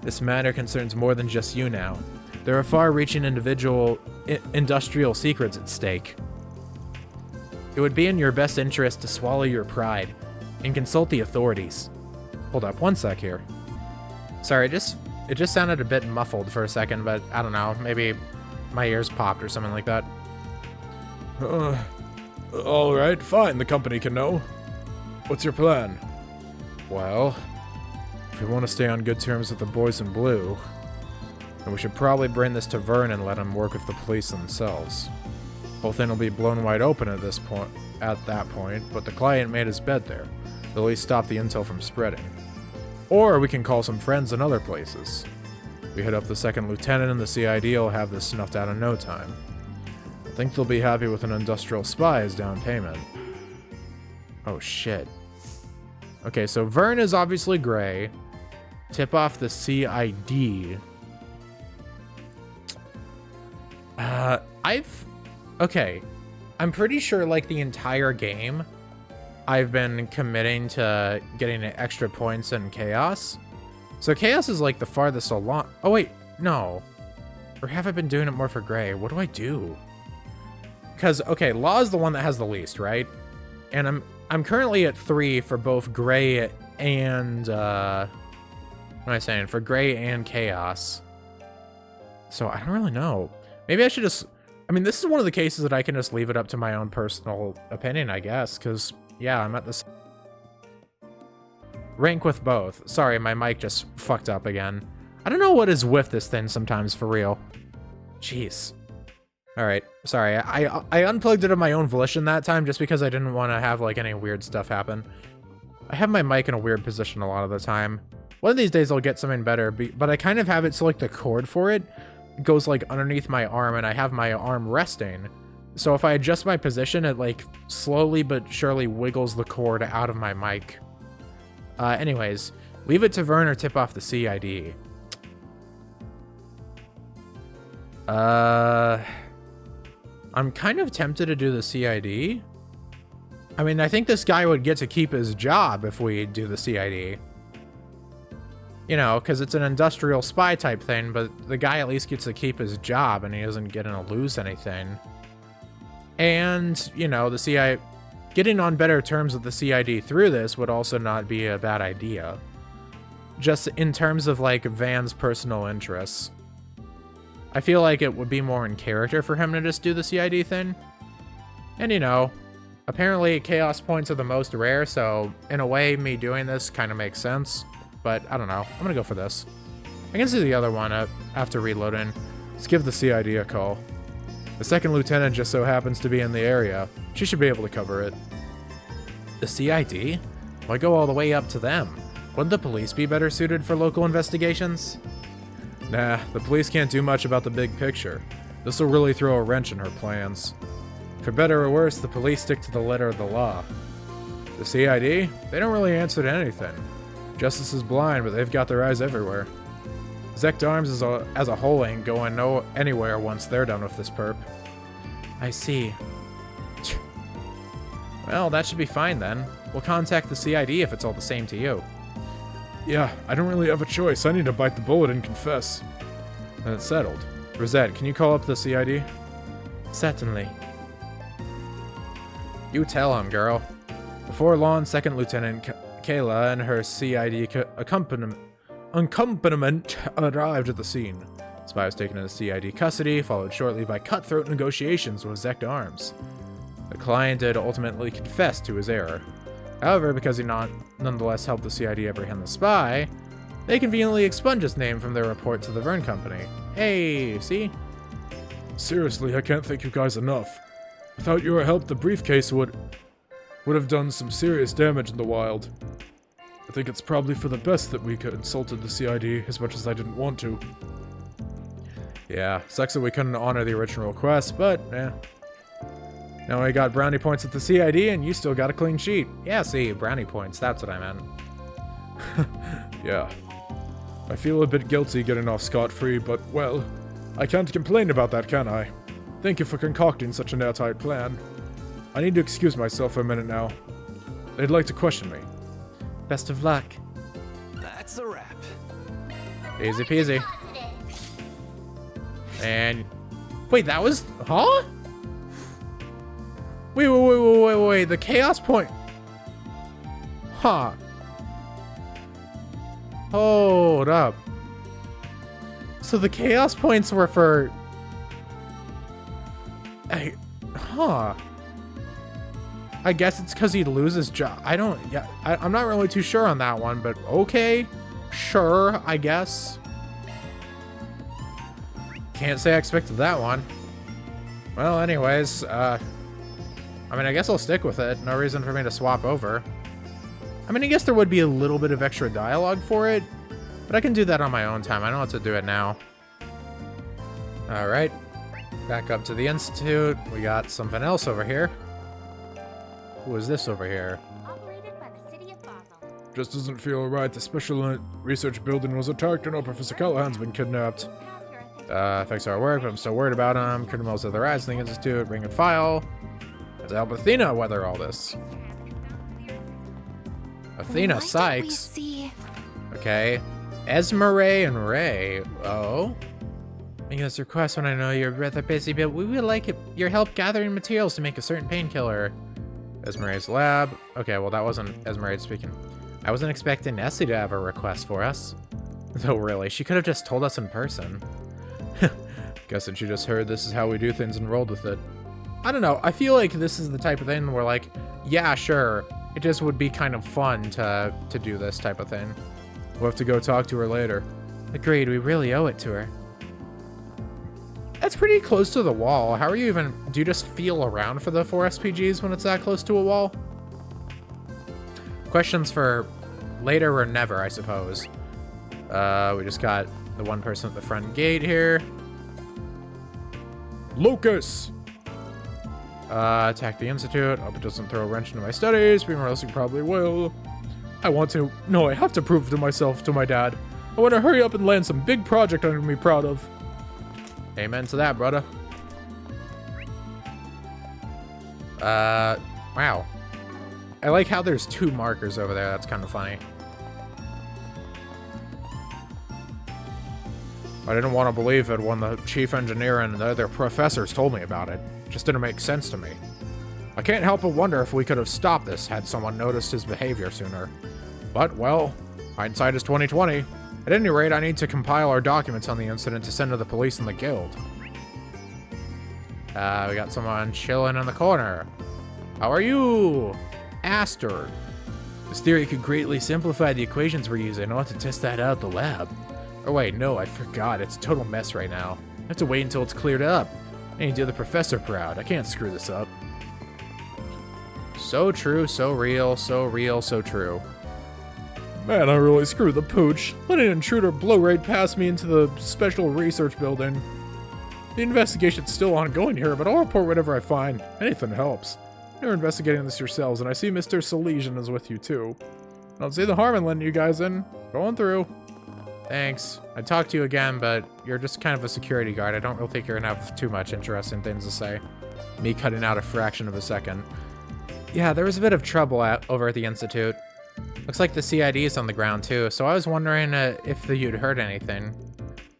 This matter concerns more than just you now. There are far-reaching industrial secrets at stake. It would be in your best interest to swallow your pride and consult the authorities. Hold up, one sec here. Sorry, it just sounded a bit muffled for a second, but I don't know, maybe my ears popped or something like that. Alright, fine, the company can know. What's your plan? Well, if we want to stay on good terms with the boys in blue, then we should probably bring this to Vern and let him work with the police themselves. Whole thing will be blown wide open at that point, but the client made his bed there. They'll at least stop the intel from spreading. Or we can call some friends in other places. We hit up the second lieutenant and the CID will have this snuffed out in no time. Think they'll be happy with an industrial spy as down payment. Oh, shit. Okay, so Vern is obviously gray. Tip off the CID. Okay. I'm pretty sure, like, the entire game, I've been committing to getting extra points in Chaos. So Chaos is, like, the farthest along. Oh, wait. No. Or have I been doing it more for gray? What do I do? Because, okay, Law is the one that has the least, right? And I'm currently at 3 for both gray and, what am I saying? For gray and Chaos. So I don't really know. Maybe I should just... I mean, this is one of the cases that I can just leave it up to my own personal opinion, I guess, because, yeah, I'm at this... Rank with both. Sorry, my mic just fucked up again. I don't know what is with this thing sometimes, for real. Jeez. Alright, sorry. I unplugged it of my own volition that time just because I didn't want to have, like, any weird stuff happen. I have my mic in a weird position a lot of the time. One of these days I'll get something better, but I kind of have it so, like, the cord for it goes, like, underneath my arm, and I have my arm resting. So if I adjust my position, it, like, slowly but surely wiggles the cord out of my mic. Anyways, leave it to Vern or tip off the CID. I'm kind of tempted to do the CID. I mean, I think this guy would get to keep his job if we do the CID. You know, because it's an industrial spy type thing, but the guy at least gets to keep his job and he doesn't get to lose anything. And, you know, the CID... Getting on better terms with the CID through this would also not be a bad idea. Just in terms of, like, Van's personal interests. I feel like it would be more in character for him to just do the CID thing. And, you know, apparently Chaos points are the most rare, so in a way, me doing this kind of makes sense. But, I don't know. I'm gonna go for this. I can see the other one after reloading. Let's give the CID a call. The second lieutenant just so happens to be in the area. She should be able to cover it. The CID? Why go all the way up to them? Wouldn't the police be better suited for local investigations? Nah, the police can't do much about the big picture. This will really throw a wrench in her plans. For better or worse, the police stick to the letter of the law. The CID? They don't really answer to anything. Justice is blind, but they've got their eyes everywhere. Zect Arms as a whole ain't going anywhere once they're done with this perp. I see. Well, that should be fine then. We'll contact the CID if it's all the same to you. Yeah, I don't really have a choice. I need to bite the bullet and confess. Then it's settled. Rosette, can you call up the CID? Certainly. You tell him, girl. Before long, Second Lieutenant Kayla and her CID accompaniment arrived at the scene. Spy was taken into CID custody, followed shortly by cutthroat negotiations with Zect Arms. The client did ultimately confess to his error. However, because he nonetheless helped the CID apprehend the spy, they conveniently expunged his name from their report to the Vern Company. Hey, see? Seriously, I can't thank you guys enough. Without your help, the briefcase would have done some serious damage in the wild. I think it's probably for the best that we consulted the CID as much as I didn't want to. Yeah, sucks that we couldn't honor the original request, but, Now I got brownie points at the CID, and you still got a clean sheet. Yeah, see, brownie points, that's what I meant. Yeah. I feel a bit guilty getting off scot-free, but, well, I can't complain about that, can I? Thank you for concocting such an airtight plan. I need to excuse myself for a minute now. They'd like to question me. Best of luck. That's a wrap. Easy peasy. And... Wait, that was... Huh? Wait, the chaos point... Huh. Hold up. So the chaos points were for... Huh. I guess it's because he'd lose his job. I'm not really too sure on that one, but okay. Sure, I guess. Can't say I expected that one. Well, anyways, I mean, I guess I'll stick with it. No reason for me to swap over. I mean, I guess there would be a little bit of extra dialogue for it, but I can do that on my own time. I don't have to do it now. Alright. Back up to the Institute. We got something else over here. Who is this over here? Operated by the city of Basel. Just doesn't feel right. The special research building was attacked and Professor Callahan's been kidnapped. Thanks to our work, but I'm still worried about him. Criminals of the rise in the Institute, bring a file. Let's help Athena weather all this. Athena, What did we Sykes. see? Okay. Esmeralda and Ray. Oh. Making this request when I know you're rather busy, but we would like your help gathering materials to make a certain painkiller. Esmeralda's lab. Okay, well that wasn't Esmeralda speaking. I wasn't expecting Nessie to have a request for us. Though really, she could have just told us in person. Guessing she just heard this is how we do things and rolled with it. I don't know, I feel like this is the type of thing where like, yeah, sure, it just would be kind of fun to do this type of thing. We'll have to go talk to her later. Agreed, we really owe it to her. That's pretty close to the wall. How are you even, do you just feel around for the 4 SPGs when it's that close to a wall? Questions for later or never, I suppose. We just got the one person at the front gate here. Lucas! Attack the Institute. Hope it doesn't throw a wrench into my studies. Being realistic, probably will. I want to. No, I have to prove to myself, to my dad. I want to hurry up and land some big project I'm gonna be proud of. Amen to that, brother. Wow. I like how there's 2 markers over there. That's kind of funny. I didn't want to believe it when the chief engineer and the other professors told me about it. It just didn't make sense to me. I can't help but wonder if we could have stopped this had someone noticed his behavior sooner. But, well, hindsight is 20/20. At any rate, I need to compile our documents on the incident to send to the police and the guild. We got someone chilling in the corner. How are you? Aster. This theory could greatly simplify the equations we're using. I want to test that out at the lab. Oh wait, no, I forgot. It's a total mess right now. I have to wait until it's cleared up. I need to do the professor proud. I can't screw this up. So true, so real, so real, so true. Man, I really screwed the pooch. Let an intruder blow right past me into the special research building. The investigation's still ongoing here, but I'll report whatever I find. Anything helps. You're investigating this yourselves, and I see Mr. Salesian is with you too. I don't see the harm in letting you guys in. Going through. Thanks. I'd talk to you again, but you're just kind of a security guard. I don't really think you're gonna have too much interesting things to say. Me cutting out a fraction of a second. Yeah, there was a bit of trouble over at the Institute. Looks like the CID is on the ground too, so I was wondering if you'd heard anything.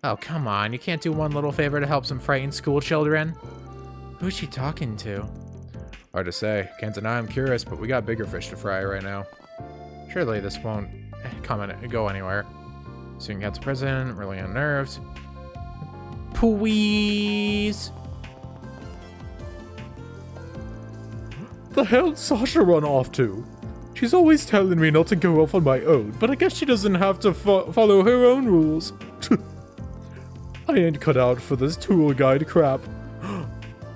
Oh, come on. You can't do one little favor to help some frightened school children? Who's she talking to? Hard to say. Can't deny I'm curious, but we got bigger fish to fry right now. Surely this won't go anywhere. Student gets prison, really unnerved. Please. The hell'd Sasha run off to? She's always telling me not to go off on my own, but I guess she doesn't have to follow her own rules. I ain't cut out for this tool guide crap.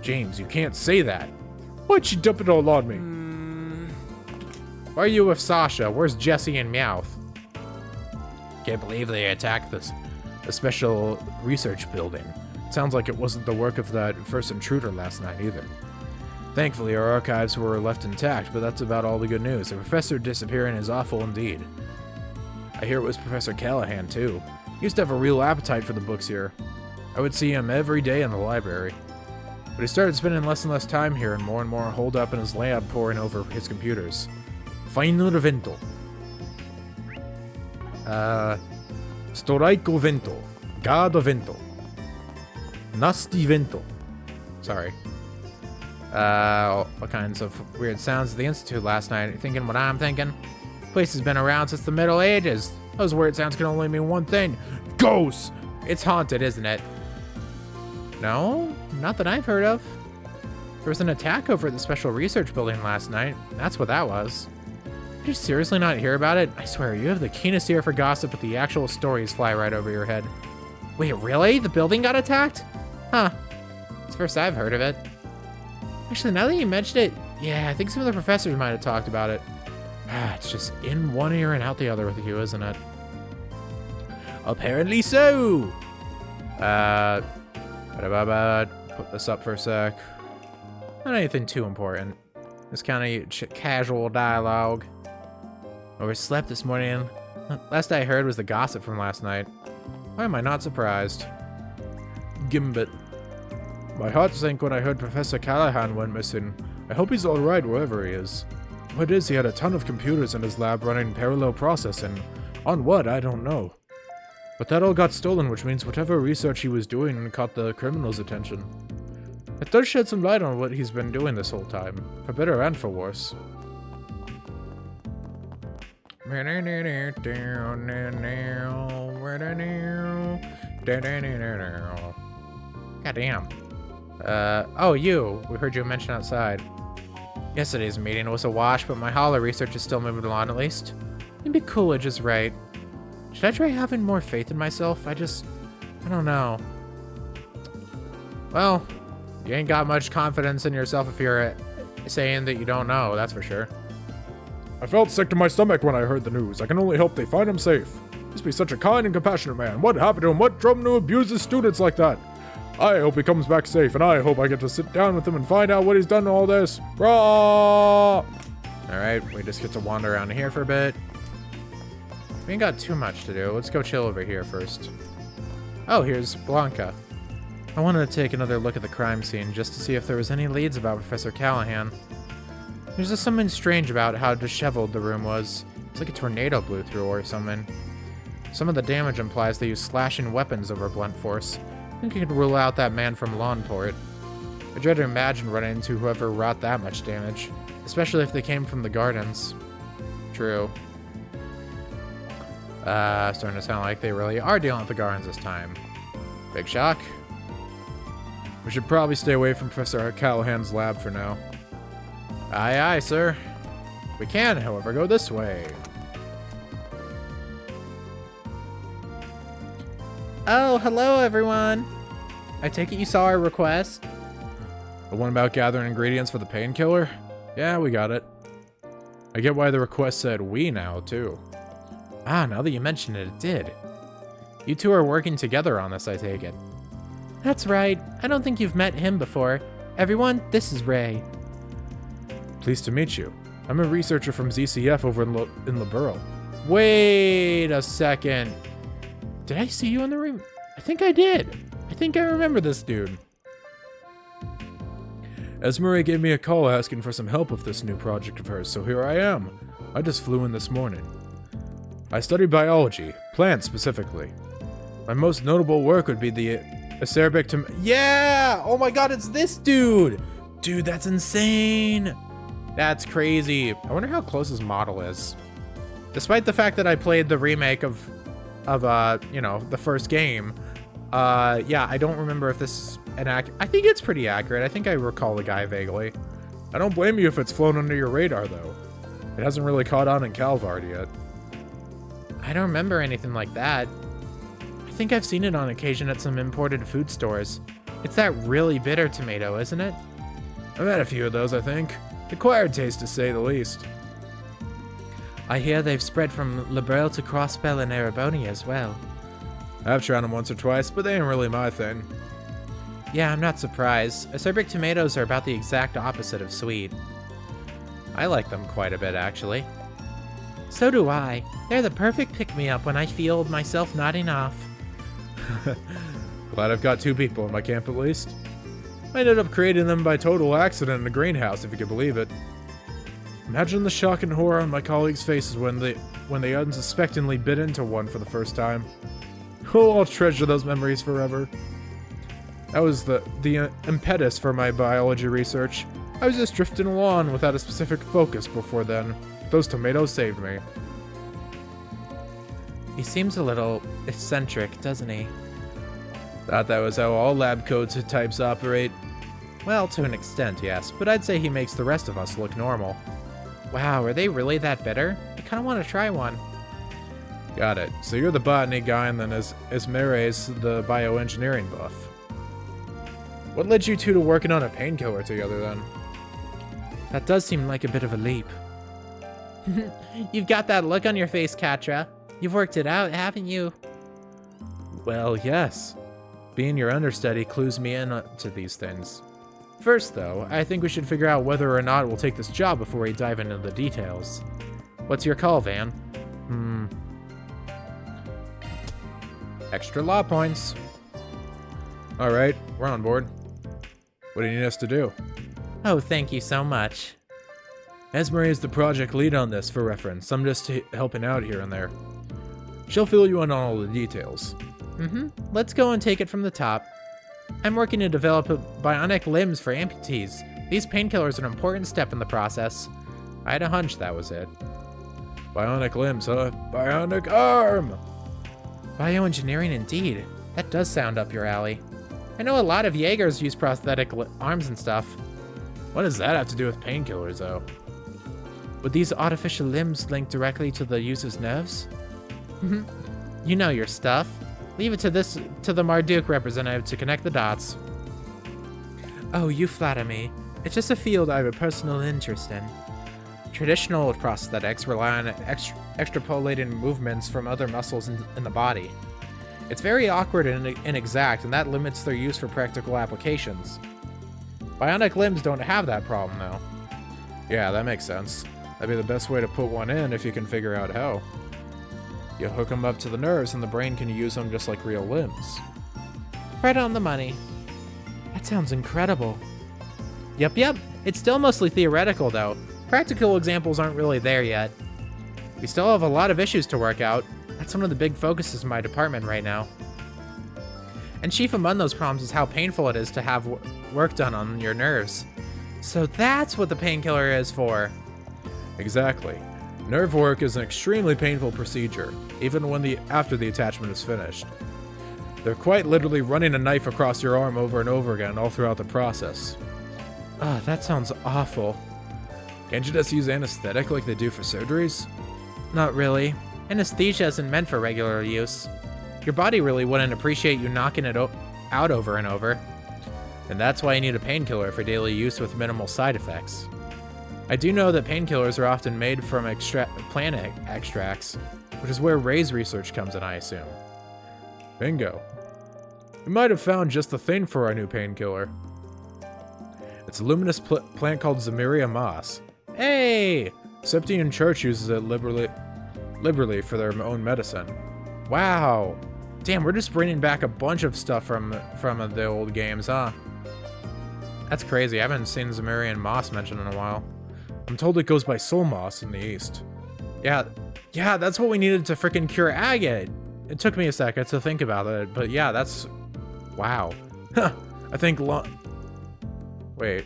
James, you can't say that. Why'd she dump it all on me? Why are you with Sasha? Where's Jesse and Meowth? Can't believe they attacked the special research building. Sounds like it wasn't the work of that first intruder last night either. Thankfully, our archives were left intact, but that's about all the good news. The professor disappearing is awful indeed. I hear it was Professor Callahan, too. He used to have a real appetite for the books here. I would see him every day in the library. But he started spending less and less time here and more holed up in his lab poring over his computers. Final vento. Storaico vento. Gado vento. Nasty vento. Sorry. All kinds of weird sounds at the Institute last night. Thinking what I'm thinking? Place has been around since the Middle Ages. Those weird sounds can only mean one thing. Ghosts! It's haunted, isn't it? No, not that I've heard of. There was an attack over at the Special Research Building last night. That's what that was. Did you seriously not hear about it? I swear, you have the keenest ear for gossip, but the actual stories fly right over your head. Wait, really? The building got attacked? Huh. It's the first I've heard of it. Actually, now that you mention it, yeah, I think some of the professors might have talked about it. It's just in one ear and out the other with you, isn't it? Apparently so. put this up for a sec. Not anything too important. Just kind of casual dialogue. Overslept this morning. Last I heard was the gossip from last night. Why am I not surprised? Gimbit. My heart sank when I heard Professor Callahan went missing. I hope he's alright wherever he is. What is, he had a ton of computers in his lab running parallel processing. On what, I don't know. But that all got stolen, which means whatever research he was doing caught the criminal's attention. It does shed some light on what he's been doing this whole time, for better and for worse. Goddamn. Oh, you. We heard you mention outside. Yesterday's meeting was a wash, but my hollow research is still moving along at least. Maybe Coolidge is right. Should I try having more faith in myself? I don't know. Well, you ain't got much confidence in yourself if you're saying that you don't know, that's for sure. I felt sick to my stomach when I heard the news. I can only hope they find him safe. Must be such a kind and compassionate man. What happened to him? What drove him to abuse his students like that? I hope he comes back safe, and I hope I get to sit down with him and find out what he's done to all this. Rah! Alright, we just get to wander around here for a bit. We ain't got too much to do. Let's go chill over here first. Oh, here's Blanca. I wanted to take another look at the crime scene just to see if there was any leads about Professor Callahan. There's just something strange about how disheveled the room was. It's like a tornado blew through or something. Some of the damage implies they use slashing weapons over blunt force. I think you could rule out that man from Lawnport. I dread to imagine running into whoever wrought that much damage, especially if they came from the gardens. True. Starting to sound like they really are dealing with the gardens this time. Big shock. We should probably stay away from Professor Callahan's lab for now. Aye, aye, sir. We can, however, go this way. Oh, hello, everyone. I take it you saw our request? The one about gathering ingredients for the painkiller? Yeah, we got it. I get why the request said we now, too. Ah, now that you mention it, it did. You two are working together on this, I take it. That's right. I don't think you've met him before. Everyone, this is Ray. Pleased to meet you. I'm a researcher from ZCF over in Liberl. Wait a second. Did I see you in the room? I think I did. I think I remember this dude. Esmeralda gave me a call asking for some help with this new project of hers, so here I am. I just flew in this morning. I study biology, plants specifically. My most notable work would be the acerbic Yeah! Oh my god, it's this dude! Dude, that's insane! That's crazy. I wonder how close his model is. Despite the fact that I played the remake of you know, the first game, yeah, I don't remember if this is an I think it's pretty accurate. I think I recall the guy vaguely. I don't blame you if it's flown under your radar, though. It hasn't really caught on in Calvard yet. I don't remember anything like that. I think I've seen it on occasion at some imported food stores. It's that really bitter tomato, isn't it? I've had a few of those, I think. Acquired taste, to say the least. I hear they've spread from Liberl to Crossbell and Erebonia as well. I've tried them once or twice, but they ain't really my thing. Yeah, I'm not surprised. Acerbic tomatoes are about the exact opposite of sweet. I like them quite a bit, actually. So do I. They're the perfect pick-me-up when I feel myself not enough. Glad I've got two people in my camp at least. I ended up creating them by total accident in a greenhouse, if you can believe it. Imagine the shock and horror on my colleagues' faces when they unsuspectingly bit into one for the first time. Oh, I'll treasure those memories forever. That was the impetus for my biology research. I was just drifting along without a specific focus before then. Those tomatoes saved me. He seems a little eccentric, doesn't he? Thought that was how all lab codes types operate. Well, to an extent, yes, but I'd say he makes the rest of us look normal. Wow, are they really that bitter? I kind of want to try one. Got it. So you're the botany guy, and then Esmeralda's the bioengineering buff. What led you two to working on a painkiller together, then? That does seem like a bit of a leap. You've got that look on your face, Katra. You've worked it out, haven't you? Well, yes. Being your understudy clues me in to these things. First, though, I think we should figure out whether or not we'll take this job before we dive into the details. What's your call, Van? Extra law points. Alright, we're on board. What do you need us to do? Oh, thank you so much. Esmery is the project lead on this, for reference. I'm just helping out here and there. She'll fill you in on all the details. Let's go and take it from the top. I'm working to develop bionic limbs for amputees. These painkillers are an important step in the process. I had a hunch that was it. Bionic limbs, huh? Bionic arm! Bioengineering indeed. That does sound up your alley. I know a lot of Jaegers use prosthetic arms and stuff. What does that have to do with painkillers, though? Would these artificial limbs link directly to the user's nerves? You know your stuff. Leave it to the Marduk representative to connect the dots. Oh, you flatter me. It's just a field I have a personal interest in. Traditional prosthetics rely on extrapolating movements from other muscles in the body. It's very awkward and inexact, and that limits their use for practical applications. Bionic limbs don't have that problem, though. Yeah, that makes sense. That'd be the best way to put one in if you can figure out how. You hook them up to the nerves and the brain can use them just like real limbs. Right on the money. That sounds incredible. Yep. It's still mostly theoretical, though. Practical examples aren't really there yet. We still have a lot of issues to work out. That's one of the big focuses in my department right now. And chief among those problems is how painful it is to have work done on your nerves. So that's what the painkiller is for. Exactly. Nerve work is an extremely painful procedure, even after the attachment is finished. They're quite literally running a knife across your arm over and over again all throughout the process. Oh, that sounds awful. Can't you just use anesthetic like they do for surgeries? Not really. Anesthesia isn't meant for regular use. Your body really wouldn't appreciate you knocking it out over and over. And that's why you need a painkiller for daily use with minimal side effects. I do know that painkillers are often made from plant extracts, which is where Ray's research comes in, I assume. Bingo. We might have found just the thing for our new painkiller. It's a luminous plant called Zamiria moss. Hey! Septian Church uses it liberally for their own medicine. Wow. Damn, we're just bringing back a bunch of stuff from the old games, huh? That's crazy. I haven't seen Zamirian moss mentioned in a while. I'm told it goes by soul moss in the east. Yeah, that's what we needed to frickin' cure agate. It took me a second to think about it, but yeah, that's... Wow. I think Wait.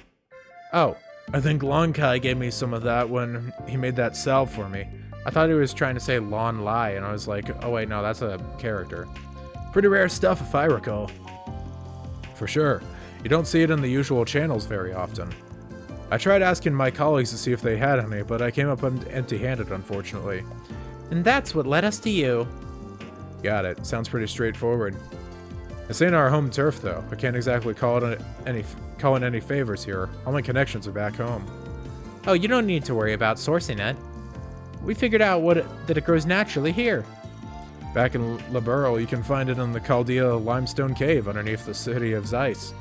Oh. I think Lonkai gave me some of that when he made that salve for me. I thought he was trying to say Lon Lai, and I was like, oh wait, no, that's a character. Pretty rare stuff if I recall. For sure. You don't see it in the usual channels very often. I tried asking my colleagues to see if they had any, but I came up empty-handed, unfortunately. And that's what led us to you. Got it. Sounds pretty straightforward. This ain't our home turf, though. I can't exactly call in any favors here. All my connections are back home. Oh, you don't need to worry about sourcing it. We figured out that it grows naturally here. Back in Liberl, you can find it in the Chaldea limestone cave underneath the city of Zeiss.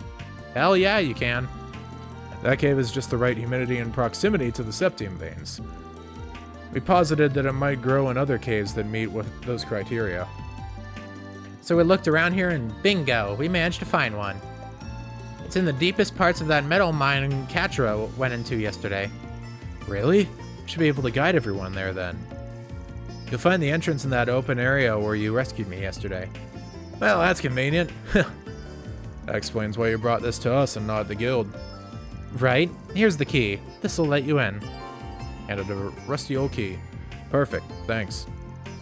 Hell yeah, you can. That cave is just the right humidity and proximity to the septium veins. We posited that it might grow in other caves that meet with those criteria. So we looked around here and bingo, we managed to find one. It's in the deepest parts of that metal mine Katra went into yesterday. Really? Should be able to guide everyone there then. You'll find the entrance in that open area where you rescued me yesterday. Well, that's convenient. That explains why you brought this to us and not the guild. Right? Here's the key. This'll let you in. Handed a rusty old key. Perfect, thanks.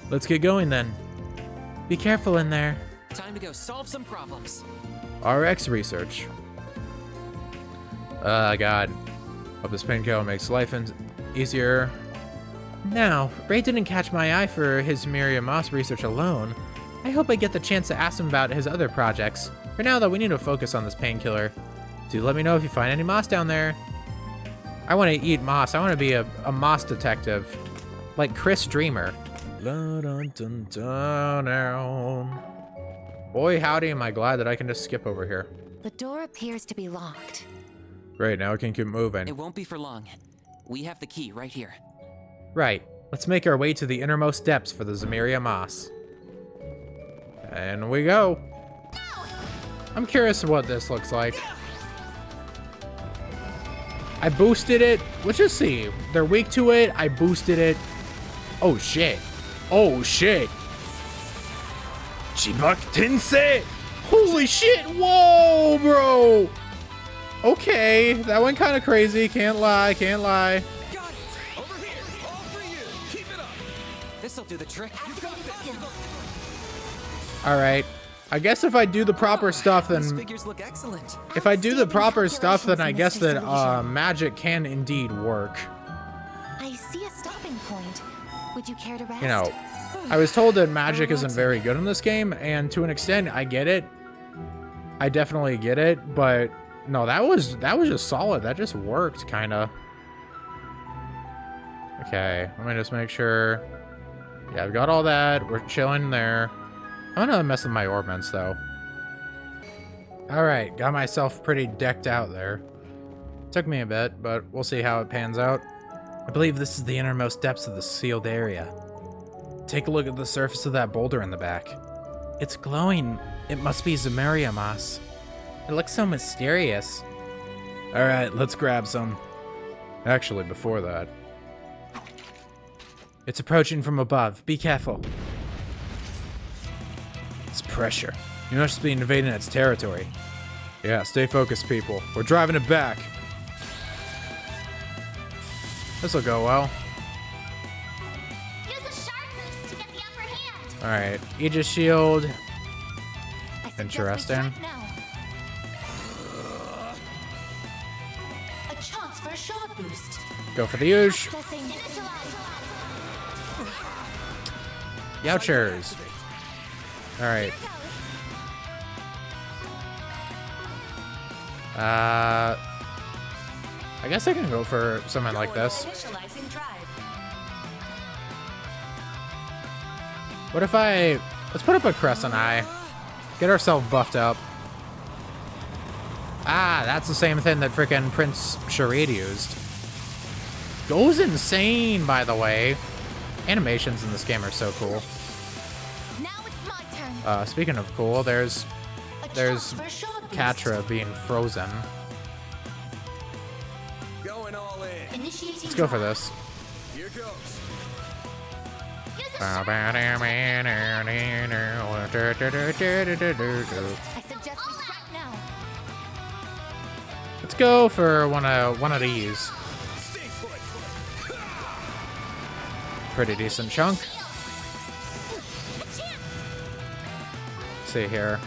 Let's get going then. Be careful in there. Time to go solve some problems. RX research. God. Hope this painkiller makes life easier. Now, Ray didn't catch my eye for his Miriam Moss research alone. I hope I get the chance to ask him about his other projects. For now, though, we need to focus on this painkiller. Do let me know if you find any moss down there. I want to eat moss. I want to be a moss detective. Like Chris Dreamer. Boing, Boy, howdy, am I glad that I can just skip over here. The door appears to be locked. Great, now I can keep moving. It won't be for long. We have the key right here. Right. Let's make our way to the innermost depths for the Zamiria Moss. And we go. I'm curious what this looks like. I boosted it. Let's just see. They're weak to it. I boosted it. Oh, shit. Oh, shit. Chibak Tensei! Holy shit. Whoa, bro. Okay. That went kind of crazy. Can't lie. Can't lie. Got it! Over here! All for you! Keep it up! This'll do the trick. All right. I guess if I do the proper stuff, These then... figures look excellent. If I do the proper stuff, then I guess that magic can indeed work. I see a stopping point. Would you care to rest? You know, I was told that magic isn't very good in this game, and to an extent, I get it. I definitely get it, but no, that was just solid. That just worked, kind of. Okay, let me just make sure. Yeah, I've got all that. We're chilling there. I'm gonna mess with my orbments, though. All right, got myself pretty decked out there. Took me a bit, but we'll see how it pans out. I believe this is the innermost depths of the sealed area. Take a look at the surface of that boulder in the back. It's glowing. It must be Zamiria moss. It looks so mysterious. All right, let's grab some. Actually, before that. It's approaching from above. Be careful. It's pressure. You must be invading its territory. Yeah, stay focused, people. We're driving it back. This'll go well. Use a sharp boost to get the upper hand. All right, Aegis Shield. I suggest we Interesting. strike now. A chance for a shard boost. Go for the Yush. Accessing Youchers. All right. I guess I can go for something like this. Initializing drive. What if let's put up a Crescent Eye. Get ourselves buffed up. Ah, that's the same thing that frickin' Prince Sharid used. Goes insane, by the way. Animations in this game are so cool. Now it's my turn. Speaking of cool, there's A There's chance for a shard boost. Katra being frozen. Going all in. Initiating Let's go for drive. this. Here goes. Use a sharp I suggest we strike now. Let's go for one of these. Stay put. Pretty decent chunk. Let's see here.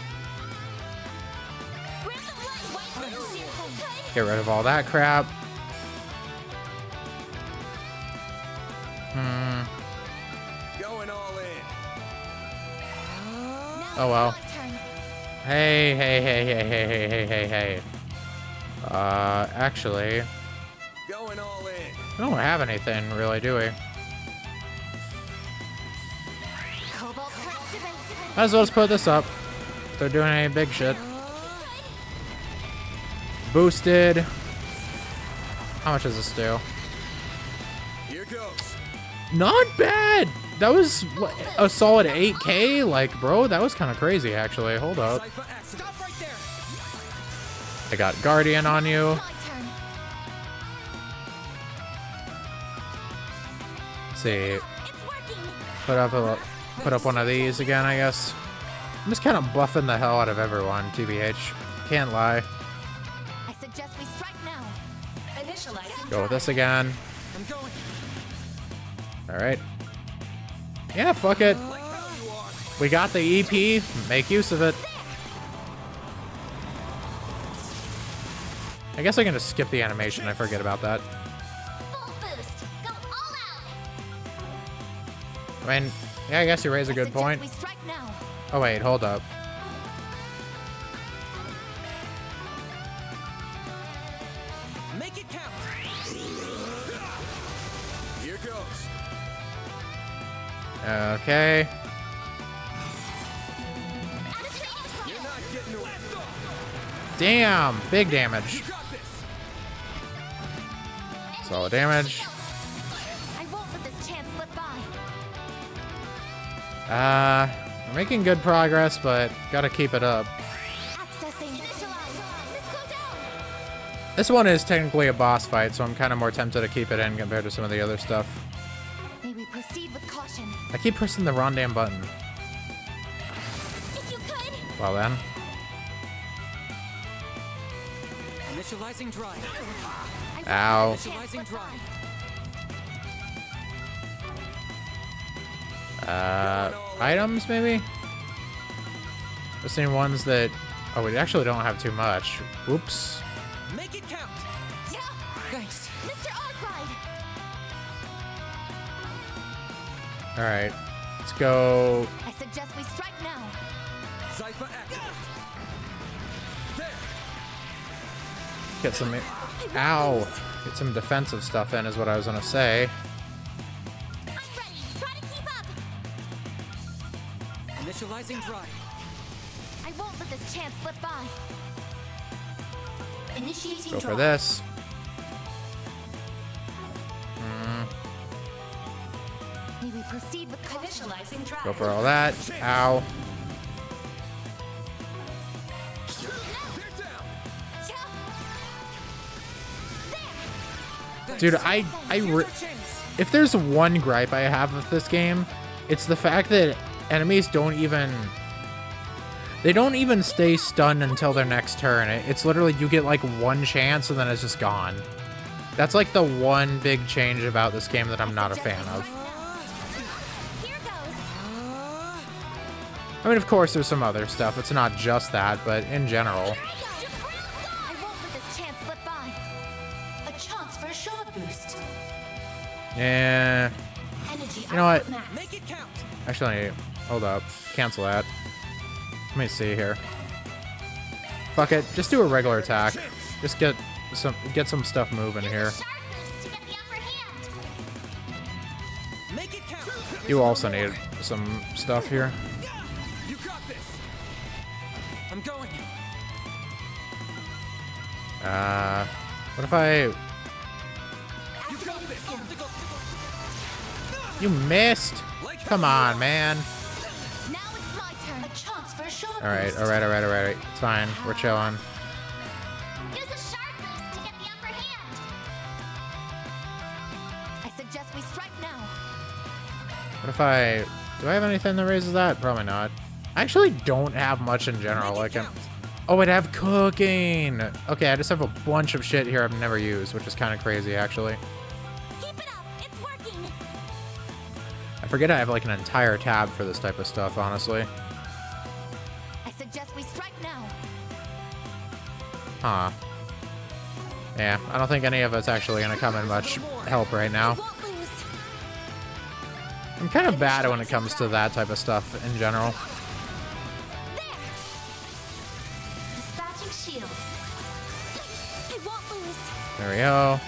Get rid of all that crap. Going all in. Oh well. Turn. Hey. Actually, Going all in. we don't have anything really, do we? Cobalt activate. Might as well just put this up. If they're doing any big shit. Boosted. How much does this do? Here goes. Not bad. That was what, a solid 8K. Like, bro, that was kind of crazy, actually. Hold up. Cypher accident. Stop right there. I got Guardian on you. My turn. Let's see. It's working. Put up one of these again, I guess. I'm just kind of buffing the hell out of everyone, TBH. Can't lie. I suggest we strike now. Initializing Go with drive. this again. I'm going. All right. Yeah, fuck it. Like how you are. We got the EP. Make use of it. I guess I can just skip the animation. I forget about that. Full boost. Go all out. I mean, yeah, I guess you raise a good point. We strike now. Oh, wait, hold up. Make it count. Here goes. Okay. Damn, big damage. You got this. Solid damage. I won't let this chance slip by. We're making good progress, but gotta keep it up. Accessing. Initialize. Let's go down. This one is technically a boss fight, so I'm kind of more tempted to keep it in compared to some of the other stuff. May we proceed with caution. I keep pressing the wrong damn button. If you could. Well then. Initializing drive. Ow. Initializing drive. Items maybe? I've seen ones that... Oh, we actually don't have too much. Oops. Make it count. Yeah. Thanks. Mr. Arkwright. Alright. Let's go... I suggest we strike now. Cypher active. There. Get some... Ow! Get some defensive stuff in is what I was gonna say. I'm ready. Try to keep up. Initializing drive. I won't let this chance slip by. Initiating Go for drive. this. May we proceed with caution. Initializing drive. Go for all that. Ow. They're down. There. Dude, if there's one gripe I have with this game, it's the fact that enemies don't even stay stunned until their next turn. It's literally you get like one chance and then it's just gone. That's like the one big change about this game that I'm not a fan of. Here goes. I mean, of course, there's some other stuff. It's not just that, but in general. I won't let this chance slip by. A chance for a shard boost. Yeah. Energy You know what? output max. Make it count. Actually, hold up. Cancel that. Let me see here. Fuck it. Just do a regular attack. Just get some stuff moving here. Sharp boost to get the upper hand. Make it count. You also need some stuff here. You got this. I'm going. What if I... You got this. You missed! Come on, man. Now it's my turn. A chance for a shard Alright, boost. alright. It's fine. We're chilling. Use a sharp boost to get the upper hand. I suggest we strike now. What if I... Do I have anything that raises that? Probably not. I actually don't have much in general. Like, oh, I'd have cooking! Okay, I just have a bunch of shit here I've never used, which is kind of crazy, actually. Keep it up. It's working. I forget I have, like, an entire tab for this type of stuff, honestly. I suggest we strike now. Huh. Yeah, I don't think any of it's actually gonna come in much help right now. Won't lose. I'm kind of bad when it comes to that type of stuff in general. Dispatching shield. I won't lose. There we go.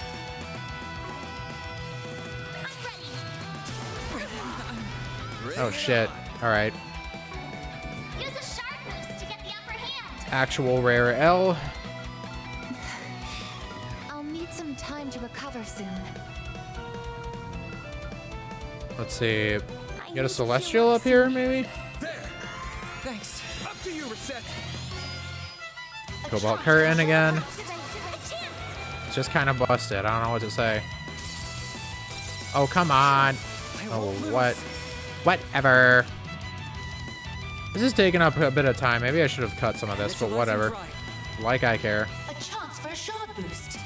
I'm ready. Oh, shit. Alright. Use a sharp boost to get the upper hand. Actual rare L. I'll need some time to recover soon. Let's see. I Get a need celestial healing up here, soon. maybe? There. Thanks. Up to you, Reset. Cobalt curtain again. Activate. A chance. It's just kind of busted. I don't know what to say. Oh, come on. Oh, what? Whatever. This is taking up a bit of time. Maybe I should have cut some of this, but whatever. Like I care. A chance for a shard boost.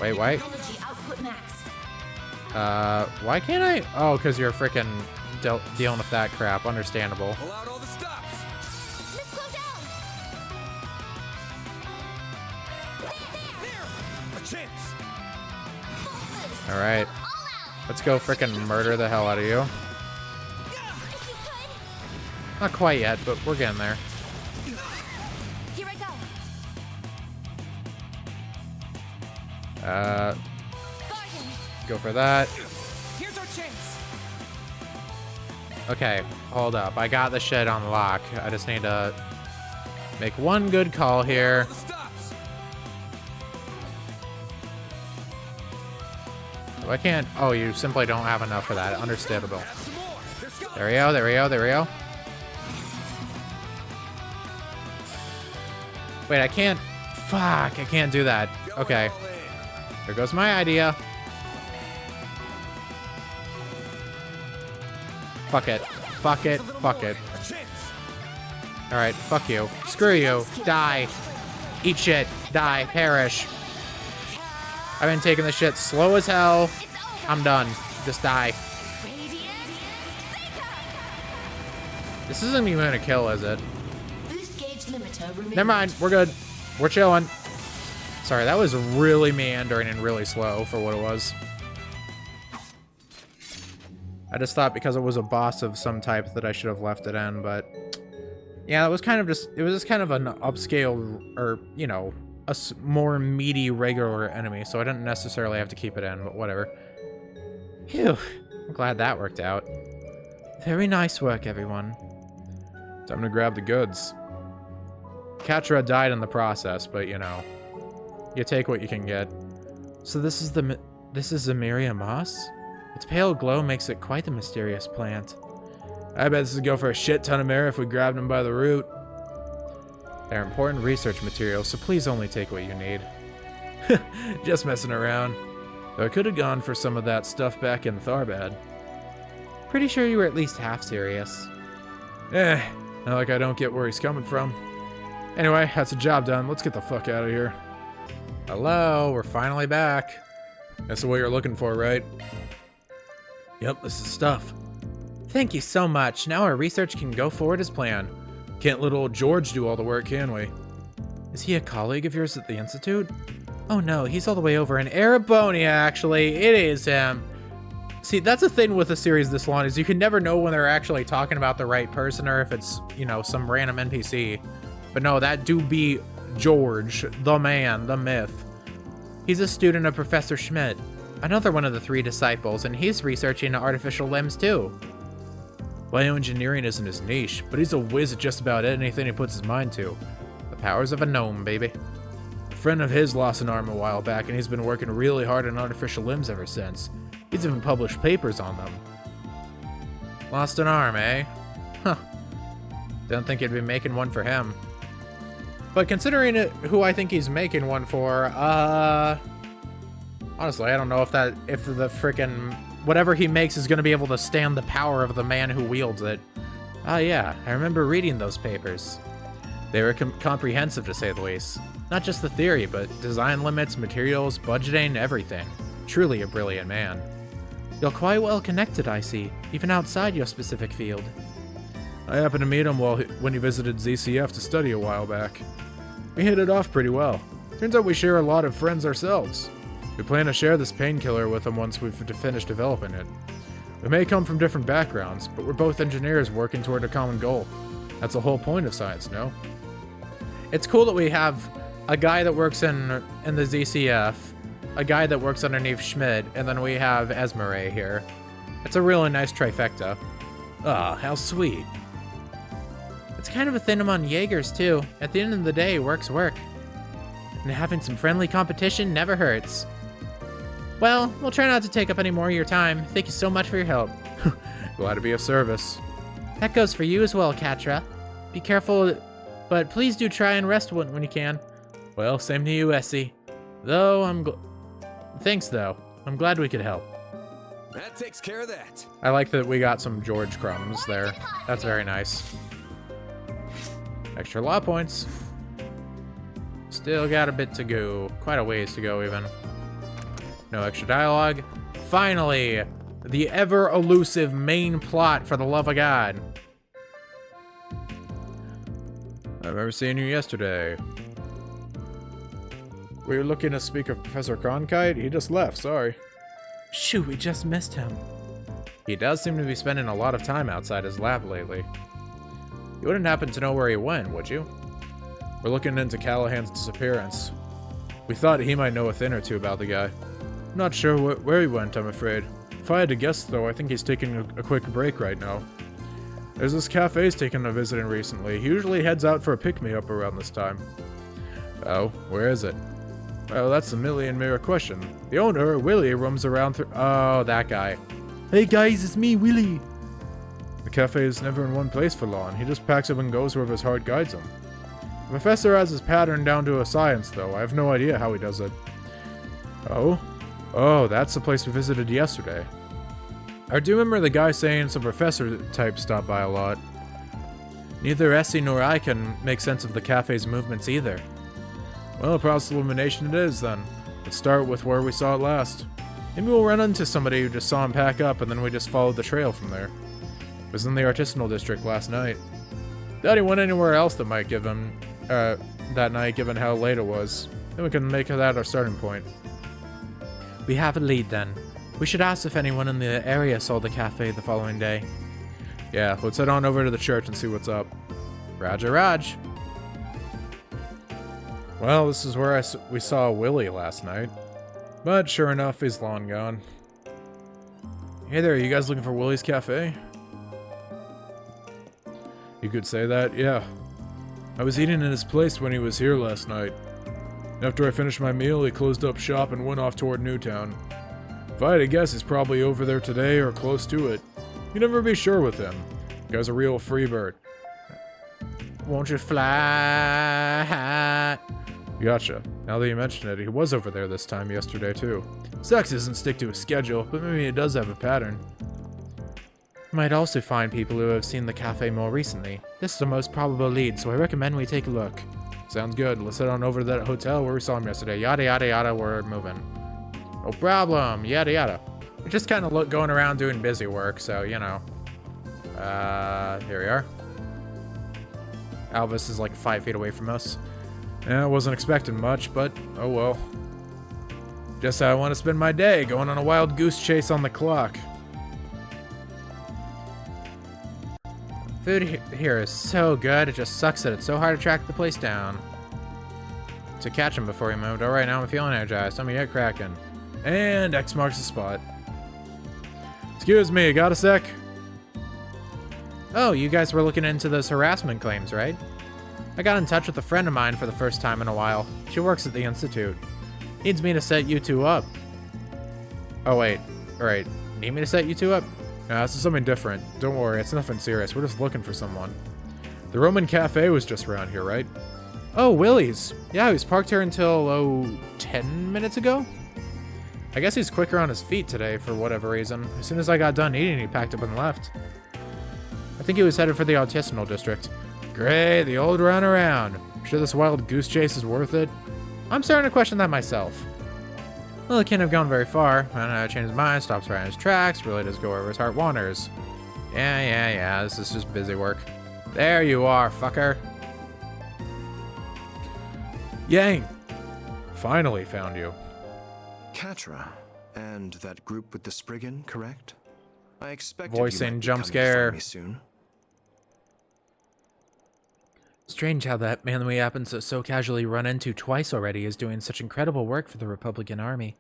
Wait, wait. Energy output max. Why can't I? Oh, because you're freaking dealing with that crap. Understandable. Pull out all the stops. Let's go down. There. A chance. All right. All out. Let's go freaking murder the hell out of you. If you could. Not quite yet, but we're getting there. Here I go. Uh, Bargain. go for that. Here's our chance. Okay, hold up. I got the shit on lock. I just need to Make one good call here. The stops. I can't. Oh, you simply don't have enough for that. Understandable. Some more. They're stopped. There we go, there we go, there we go. Wait, I can't. Fuck, I can't do that. Okay. All in. There goes my idea. Fuck it. Fuck it. Fuck it. A chance. Alright, fuck you. Screw you. Die. Eat shit. Die. Perish. I've been taking this shit slow as hell. I'm done. Just die. This isn't even gonna kill, is it? Boost gauge limiter removed. Never mind. We're good. We're chilling. Sorry, that was really meandering and really slow for what it was. I just thought because it was a boss of some type that I should have left it in, but yeah, it was kind of just, it was just kind of an upscale, or, you know, a more meaty regular enemy, so I didn't necessarily have to keep it in, but whatever. Phew, I'm glad that worked out. Very nice work, everyone. Time to grab the goods. Katra died in the process, but you know, you take what you can get. So this is Zamiria moss? Its pale glow makes it quite the mysterious plant. I bet this would go for a shit ton of merit if we grabbed them by the root. They're important research materials, so please only take what you need. Just messing around. Though I could have gone for some of that stuff back in Tharbad. Pretty sure you were at least half serious. Not like I don't get where he's coming from. Anyway, that's the job done. Let's get the fuck out of here. Hello, we're finally back. That's what you're looking for, right? Yep, this is stuff. Thank you so much. Now our research can go forward as planned. Can't let old George do all the work, can we? Is he a colleague of yours at the Institute? Oh no, he's all the way over in Erebonia, actually. It is him. See, that's the thing with a series this long, is you can never know when they're actually talking about the right person or if it's, you know, some random NPC. But no, that do be George, the man, the myth. He's a student of Professor Schmidt, another one of the 3 disciples, and he's researching artificial limbs too. Bioengineering isn't his niche, but he's a whiz at just about anything he puts his mind to. The powers of a gnome, baby. A friend of his lost an arm a while back, and he's been working really hard on artificial limbs ever since. He's even published papers on them. Lost an arm, eh? Huh. Don't think you'd be making one for him. But considering who I think he's making one for, honestly, I don't know if the frickin' whatever he makes is gonna be able to stand the power of the man who wields it. Ah, yeah, I remember reading those papers. They were comprehensive, to say the least. Not just the theory, but design limits, materials, budgeting, everything. Truly a brilliant man. You're quite well connected, I see, even outside your specific field. I happened to meet him when he visited ZCF to study a while back. We hit it off pretty well. Turns out we share a lot of friends ourselves. We plan to share this painkiller with him once we've finished developing it. We may come from different backgrounds, but we're both engineers working toward a common goal. That's the whole point of science, no? It's cool that we have a guy that works in the ZCF, a guy that works underneath Schmidt, and then we have Esmeralda here. It's a really nice trifecta. Ah, how sweet. It's kind of a thing among Jaegers, too. At the end of the day, work's work. And having some friendly competition never hurts. Well, we'll try not to take up any more of your time. Thank you so much for your help. Glad to be of service. That goes for you as well, Katra. Be careful, but please do try and rest when you can. Well, same to you, Essie. Thanks, though. I'm glad we could help. That takes care of that. I like that we got some George crumbs there. That's very nice. Extra law points. Still got a bit to go. Quite a ways to go, even. No extra dialogue. Finally, the ever-elusive main plot, for the love of God. I remember seeing you yesterday. Were you looking to speak of Professor Cronkite? He just left, sorry. Shoot, we just missed him. He does seem to be spending a lot of time outside his lab lately. You wouldn't happen to know where he went, would you? We're looking into Callahan's disappearance. We thought he might know a thing or two about the guy. Not sure where he went, I'm afraid. If I had to guess, though, I think he's taking a quick break right now. There's this cafe's taken a visit in recently. He usually heads out for a pick-me-up around this time. Oh, where is it? Well, that's a million-mirror question. The owner, Willie, roams around through... Oh, that guy. Hey guys, it's me, Willie. The cafe is never in one place for long. He just packs up and goes wherever his heart guides him. The professor has his pattern down to a science, though. I have no idea how he does it. Oh? Oh, that's the place we visited yesterday. I do remember the guy saying some professor type stopped by a lot. Neither Essie nor I can make sense of the cafe's movements either. Well, process elimination it is, then. Let's start with where we saw it last. Maybe we'll run into somebody who just saw him pack up, and then we just followed the trail from there. It was in the artisanal district last night. Doubt he went anywhere else that might give him, that night, given how late it was. Then we can make that our starting point. We have a lead then. We should ask if anyone in the area saw the cafe the following day. Yeah, let's head on over to the church and see what's up. Roger, Raj. Well, this is where we saw Willie last night. But sure enough, he's long gone. Hey there, you guys looking for Willie's Cafe? You could say that, yeah. I was eating in his place when he was here last night. After I finished my meal, he closed up shop and went off toward Newtown. If I had to guess, he's probably over there today or close to it. You'd never be sure with him. The guy's a real free bird. Won't you fly? Gotcha. Now that you mention it, he was over there this time yesterday too. Sucks doesn't stick to a schedule, but maybe he does have a pattern. Might also find people who have seen the cafe more recently. This is the most probable lead, so I recommend we take a look. Sounds good. Let's head on over to that hotel where we saw him yesterday. Yada yada yada, we're moving. No problem. Yada yada. We're just kind of going around doing busy work, so you know. Here we are. Alvis is like 5 feet away from us. Yeah, I wasn't expecting much, but oh well. Just how I want to spend my day, going on a wild goose chase on the clock. Food here is so good, it just sucks that it's so hard to track the place down. To catch him before he moved. Alright, now I'm feeling energized. I'm gonna get cracking. And X marks the spot. Excuse me, got a sec? Oh, you guys were looking into those harassment claims, right? I got in touch with a friend of mine for the first time in a while. She works at the Institute. Needs me to set you two up. Oh, wait. Alright. Need me to set you two up? Nah, this is something different. Don't worry, it's nothing serious. We're just looking for someone. The Roman Cafe was just around here, right? Oh, Willie's. Yeah, he was parked here until, 10 minutes ago? I guess he's quicker on his feet today for whatever reason. As soon as I got done eating, he packed up and left. I think he was headed for the artisanal district. Great, the old runaround. Sure this wild goose chase is worth it? I'm starting to question that myself. Well, he can't have gone very far. And changed his mind, stops right in his tracks, really does go wherever his heart wanders. Yeah, this is just busy work. There you are, fucker. Yang! Finally found you. Katra, and that group with the Spriggan, correct? I expected Voicing you might be jump coming to scare. find me soon. Strange how that man we happened to so casually run into twice already is doing such incredible work for the Republican Army.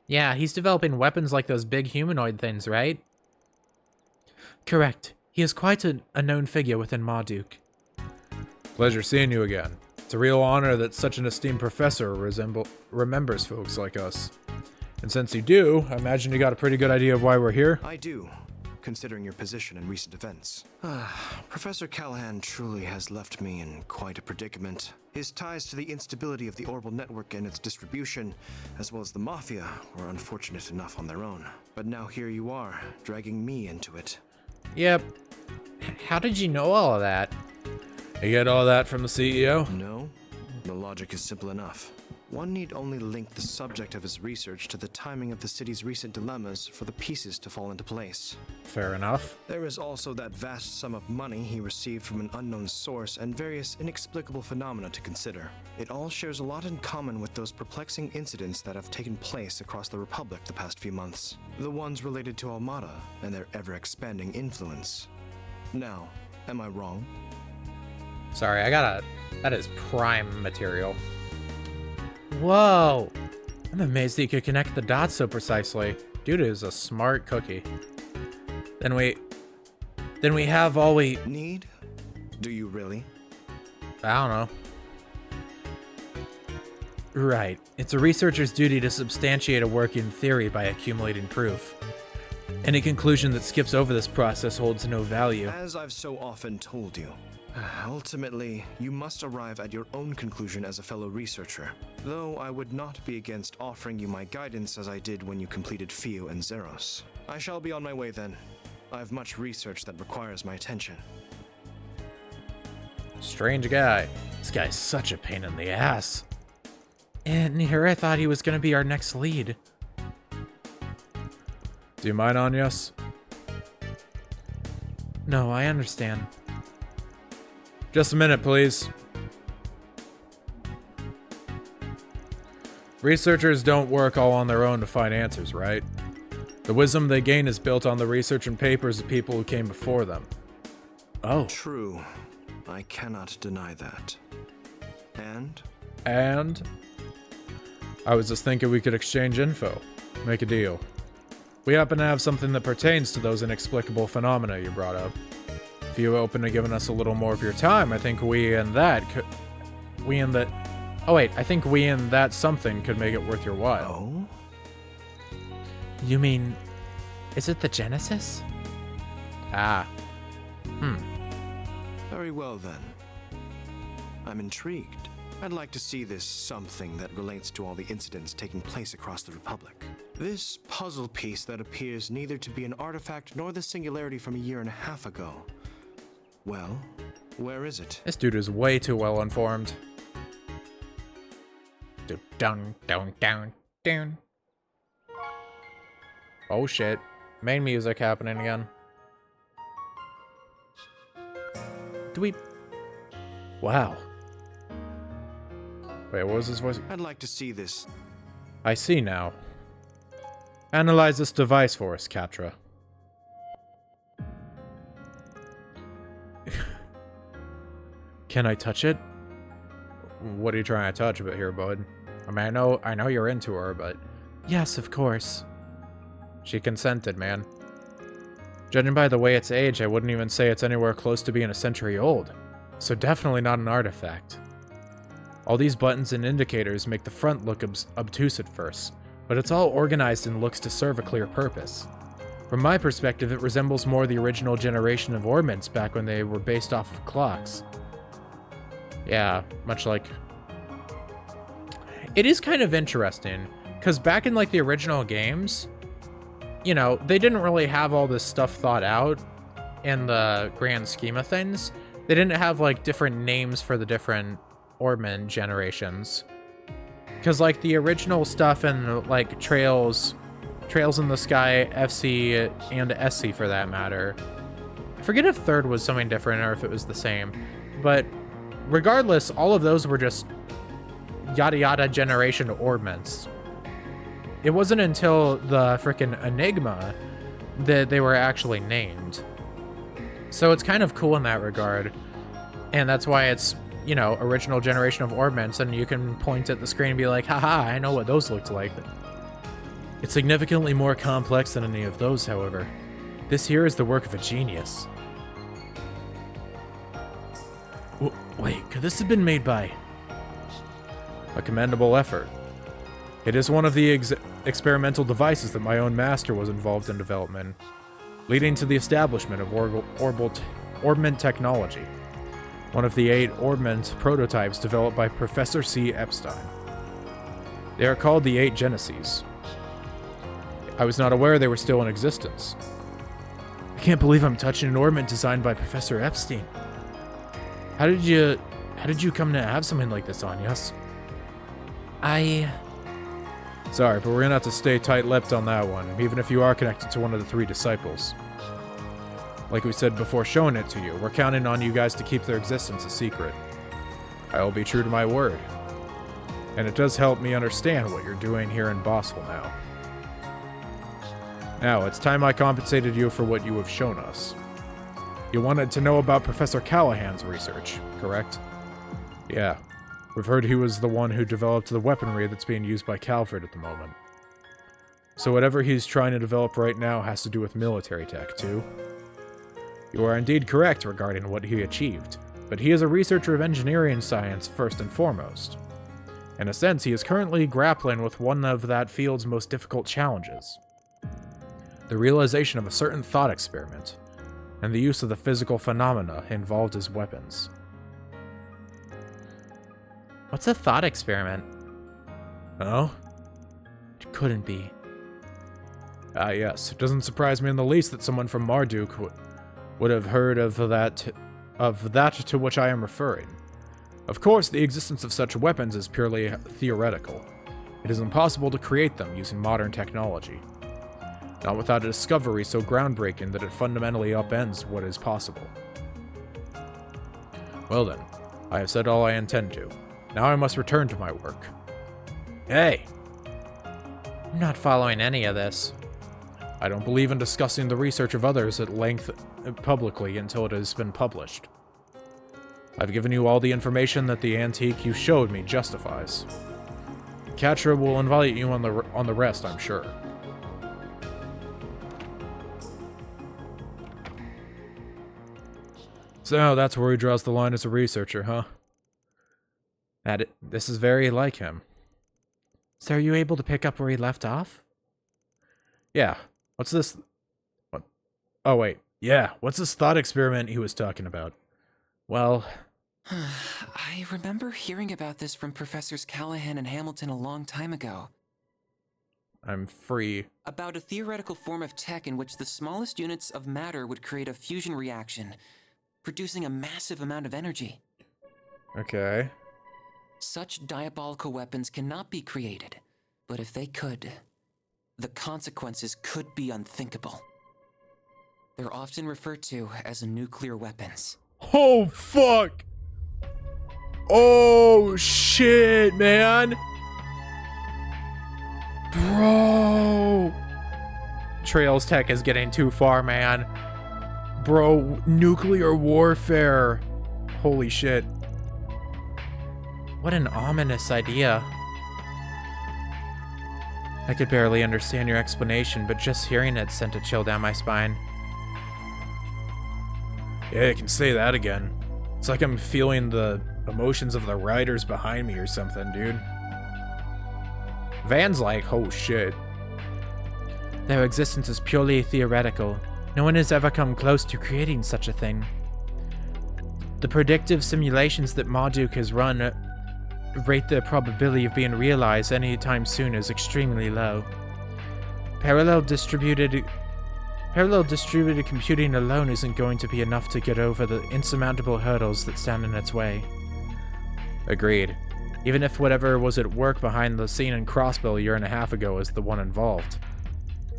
Yeah, he's developing weapons like those big humanoid things, right? Correct. He is quite a known figure within Marduk. Pleasure seeing you again. It's a real honor that such an esteemed professor remembers folks like us. And since you do, I imagine you got a pretty good idea of why we're here? I do, considering your position in recent events. Professor Callahan truly has left me in quite a predicament. His ties to the instability of the Orbital Network and its distribution, as well as the Mafia, were unfortunate enough on their own. But now here you are, dragging me into it. Yep. How did you know all of that? You get all that from the CEO? No, the logic is simple enough. One need only link the subject of his research to the timing of the city's recent dilemmas for the pieces to fall into place. Fair enough. There is also that vast sum of money he received from an unknown source and various inexplicable phenomena to consider. It all shares a lot in common with those perplexing incidents that have taken place across the Republic the past few months. The ones related to Almada and their ever-expanding influence. Now, am I wrong? Sorry, that is prime material. Whoa! I'm amazed he could connect the dots so precisely. Dude is a smart cookie. Then we... then we have all we... Need? Do you really? I don't know. Right. It's a researcher's duty to substantiate a working theory by accumulating proof. Any conclusion that skips over this process holds no value. As I've so often told you, ultimately, you must arrive at your own conclusion as a fellow researcher. Though I would not be against offering you my guidance as I did when you completed Fio and Zeros. I shall be on my way then. I have much research that requires my attention. Strange guy. This guy's such a pain in the ass. And here I thought he was gonna be our next lead. Do you mind, Anyas? No, I understand. Just a minute, please. Researchers don't work all on their own to find answers, right? The wisdom they gain is built on the research and papers of people who came before them. Oh. True. I cannot deny that. And? And? I was just thinking we could exchange info. Make a deal. We happen to have something that pertains to those inexplicable phenomena you brought up. If you're open to giving us a little more of your time, I think we and that something could make it worth your while. Oh? You mean, is it the Genesis? Ah. Very well then. I'm intrigued. I'd like to see this something that relates to all the incidents taking place across the Republic. This puzzle piece that appears neither to be an artifact nor the singularity from a year and a half ago. Well, where is it? This dude is way too well informed. Down, down, down, down. Oh shit. Main music happening again. Do we... Wow. Wait, what was his voice? I'd like to see this. I see now. Analyze this device for us, Catra. Can I touch it? What are you trying to touch about here, bud? I mean, I know you're into her, but... Yes, of course. She consented, man. Judging by the way it's aged, I wouldn't even say it's anywhere close to being a century old. So definitely not an artifact. All these buttons and indicators make the front look obtuse at first, but it's all organized and looks to serve a clear purpose. From my perspective, it resembles more the original generation of ornaments back when they were based off of clocks. Yeah, much like... It is kind of interesting, because back in like the original games, you know, they didn't really have all this stuff thought out in the grand scheme of things. They didn't have like different names for the different ornament generations. Because like the original stuff in like Trails in the Sky, FC, and SC for that matter. I forget if third was something different or if it was the same. But regardless, all of those were just yada yada generation ornaments. It wasn't until the frickin' Enigma that they were actually named. So it's kind of cool in that regard. And that's why it's, you know, original generation of ornaments, and you can point at the screen and be like, haha, I know what those looked like. It's significantly more complex than any of those, however. This here is the work of a genius. Wait, could this have been made by... A commendable effort. It is one of the experimental devices that my own master was involved in development, leading to the establishment of ornament technology. One of the 8 ornament prototypes developed by Professor C. Epstein. They are called the 8 Genesis. I was not aware they were still in existence. I can't believe I'm touching an ornament designed by Professor Epstein. How did you come to have something like this, Anyas? Sorry, but we're gonna have to stay tight-lipped on that one, even if you are connected to one of the 3 disciples. Like we said before showing it to you, we're counting on you guys to keep their existence a secret. I will be true to my word. And it does help me understand what you're doing here in Boswell now. Now, it's time I compensated you for what you have shown us. You wanted to know about Professor Callahan's research, correct? Yeah. We've heard he was the one who developed the weaponry that's being used by Calvert at the moment. So whatever he's trying to develop right now has to do with military tech, too? You are indeed correct regarding what he achieved, but he is a researcher of engineering science first and foremost. In a sense, he is currently grappling with one of that field's most difficult challenges. The realization of a certain thought experiment, and the use of the physical phenomena involved as weapons. What's a thought experiment? Oh? It couldn't be. Ah, yes. It doesn't surprise me in the least that someone from Marduk would have heard of that to which I am referring. Of course, the existence of such weapons is purely theoretical. It is impossible to create them using modern technology. Not without a discovery so groundbreaking that it fundamentally upends what is possible. Well then, I have said all I intend to. Now I must return to my work. Hey! I'm not following any of this. I don't believe in discussing the research of others at length publicly until it has been published. I've given you all the information that the antique you showed me justifies. Katra will invite you on the rest, I'm sure. So that's where he draws the line as a researcher, huh? This is very like him. So are you able to pick up where he left off? Yeah. What's this? What? Oh, wait. Yeah. What's this thought experiment he was talking about? Well... I remember hearing about this from Professors Callahan and Hamilton a long time ago. I'm free. About a theoretical form of tech in which the smallest units of matter would create a fusion reaction, producing a massive amount of energy. Okay. Such diabolical weapons cannot be created, but if they could, the consequences could be unthinkable. They're often referred to as nuclear weapons. Oh, fuck! Oh, shit, man! Bro! Trails Tech is getting too far, man. Bro, nuclear warfare. Holy shit. What an ominous idea. I could barely understand your explanation, but just hearing it sent a chill down my spine. Yeah, I can say that again. It's like I'm feeling the emotions of the riders behind me or something, dude. Van's like, oh shit. Their existence is purely theoretical. No one has ever come close to creating such a thing. The predictive simulations that Marduk has run rate the probability of being realized any time soon as extremely low. Parallel distributed computing alone isn't going to be enough to get over the insurmountable hurdles that stand in its way. Agreed. Even if whatever was at work behind the scene in Crossbill a year and a half ago is the one involved.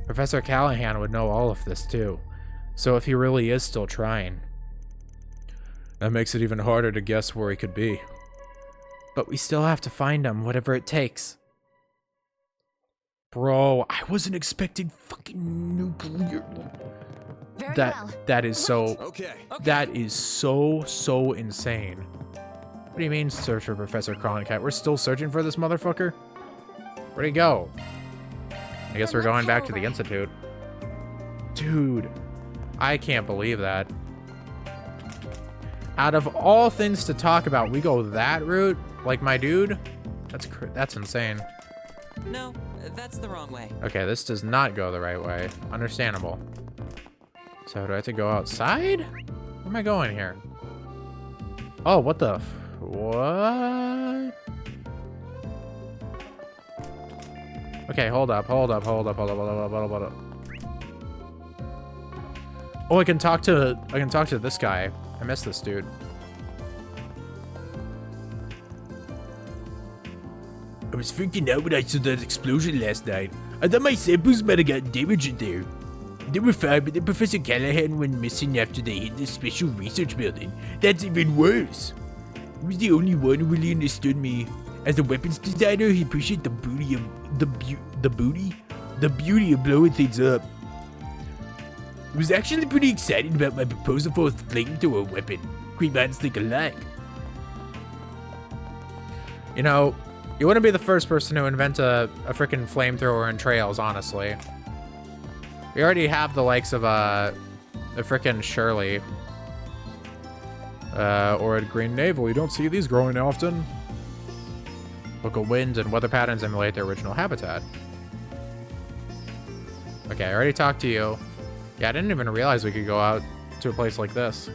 Professor Callahan would know all of this too, so if he really is still trying. That makes it even harder to guess where he could be. But we still have to find him, whatever it takes. Bro, I wasn't expecting fucking nuclear. Very well. That is so... Okay. That is so insane. What do you mean, search for Professor Cronencat? We're still searching for this motherfucker? Where'd he go? I guess we're going back to the Institute. Dude, I can't believe that. Out of all things to talk about, we go that route? Like my dude? That's insane. No, that's the wrong way. Okay, this does not go the right way. Understandable. So do I have to go outside? Where am I going here? Oh, what the what? Okay, hold up. Oh, I can talk to this guy. I missed this dude. I was freaking out when I saw that explosion last night. I thought my samples might have gotten damaged in there. They were fine, but then Professor Callahan went missing after they hit the special research building. That's even worse. He was the only one who really understood me. As a weapons designer, he appreciated the beauty of blowing things up. I was actually pretty excited about my proposal for a flamethrower weapon. Great minds think alike. You know, you wouldn't be the first person to invent a freaking flamethrower in Trails, honestly. We already have the likes of a frickin' Shirley. Or at Green Navel, you don't see these growing often. Local winds and weather patterns emulate their original habitat. Okay, I already talked to you. Yeah, I didn't even realize we could go out to a place like this.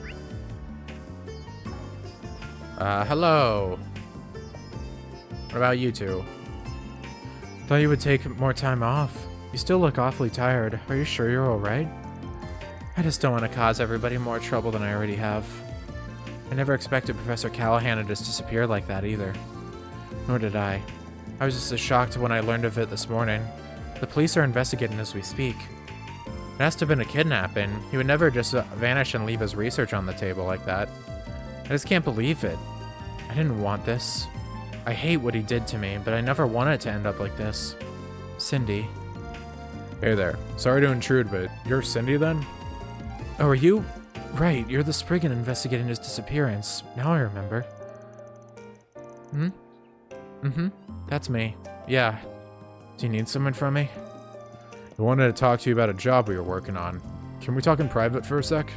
Hello. What about you two? Thought you would take more time off. You still look awfully tired. Are you sure you're alright? I just don't want to cause everybody more trouble than I already have. I never expected Professor Callahan to just disappear like that either. Nor did I. I was just as shocked when I learned of it this morning. The police are investigating as we speak. It has to have been a kidnapping. He would never just vanish and leave his research on the table like that. I just can't believe it. I didn't want this. I hate what he did to me, but I never wanted it to end up like this. Cindy. Hey there. Sorry to intrude, but you're Cindy then? Oh, are you? Right, you're the Spriggan investigating his disappearance. Now I remember. That's me. Yeah. Do you need someone from me? I wanted to talk to you about a job we were working on. Can we talk in private for a sec?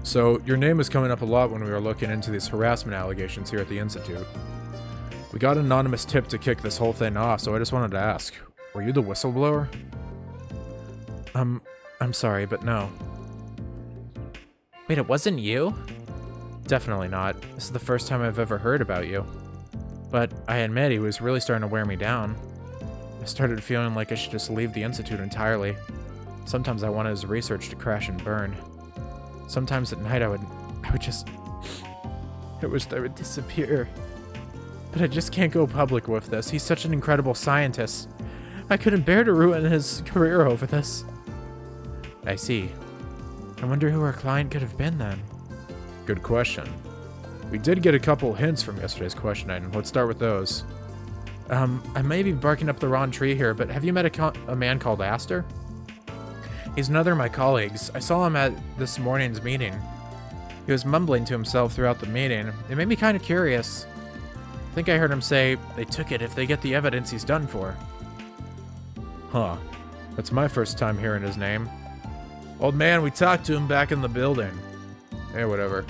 So, your name was coming up a lot when we were looking into these harassment allegations here at the Institute. We got an anonymous tip to kick this whole thing off, so I just wanted to ask, were you the whistleblower? I'm sorry, but no. Wait, it wasn't you? Definitely not. This is the first time I've ever heard about you. But I admit he was really starting to wear me down. I started feeling like I should just leave the Institute entirely. Sometimes I wanted his research to crash and burn. Sometimes at night I would just... I wished I would disappear. But I just can't go public with this. He's such an incredible scientist. I couldn't bear to ruin his career over this. I see. I wonder who our client could have been then. Good question. We did get a couple hints from yesterday's questioning. Let's start with those. I may be barking up the wrong tree here, but have you met a man called Aster? He's another of my colleagues. I saw him at this morning's meeting. He was mumbling to himself throughout the meeting. It made me kind of curious. I think I heard him say, they took it if they get the evidence he's done for. Huh. That's my first time hearing his name. Old man, we talked to him back in the building. Hey, whatever.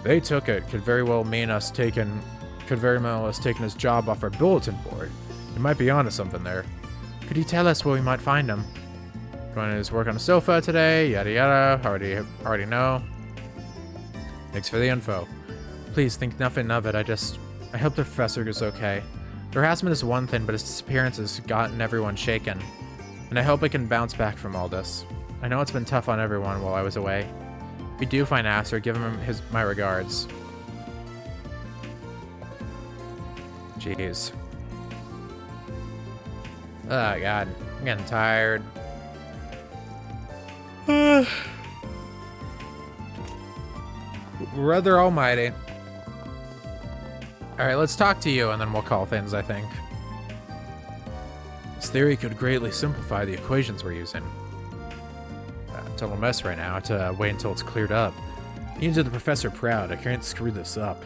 They took it could very well mean us taking his job off our bulletin board. He might be onto something there. Could you tell us where we might find him? Going to his work on a sofa today, yada yada, already know. Thanks for the info. Please think nothing of it, I hope the professor is okay. The harassment is one thing, but his disappearance has gotten everyone shaken. And I hope I can bounce back from all this. I know it's been tough on everyone while I was away. If you do find Aster, give him my regards. Jeez. Oh god, I'm getting tired. Brother almighty. Alright, let's talk to you and then we'll call things, I think. This theory could greatly simplify the equations we're using. Total mess right now. I have to wait until it's cleared up. You need to do the professor proud. I can't screw this up.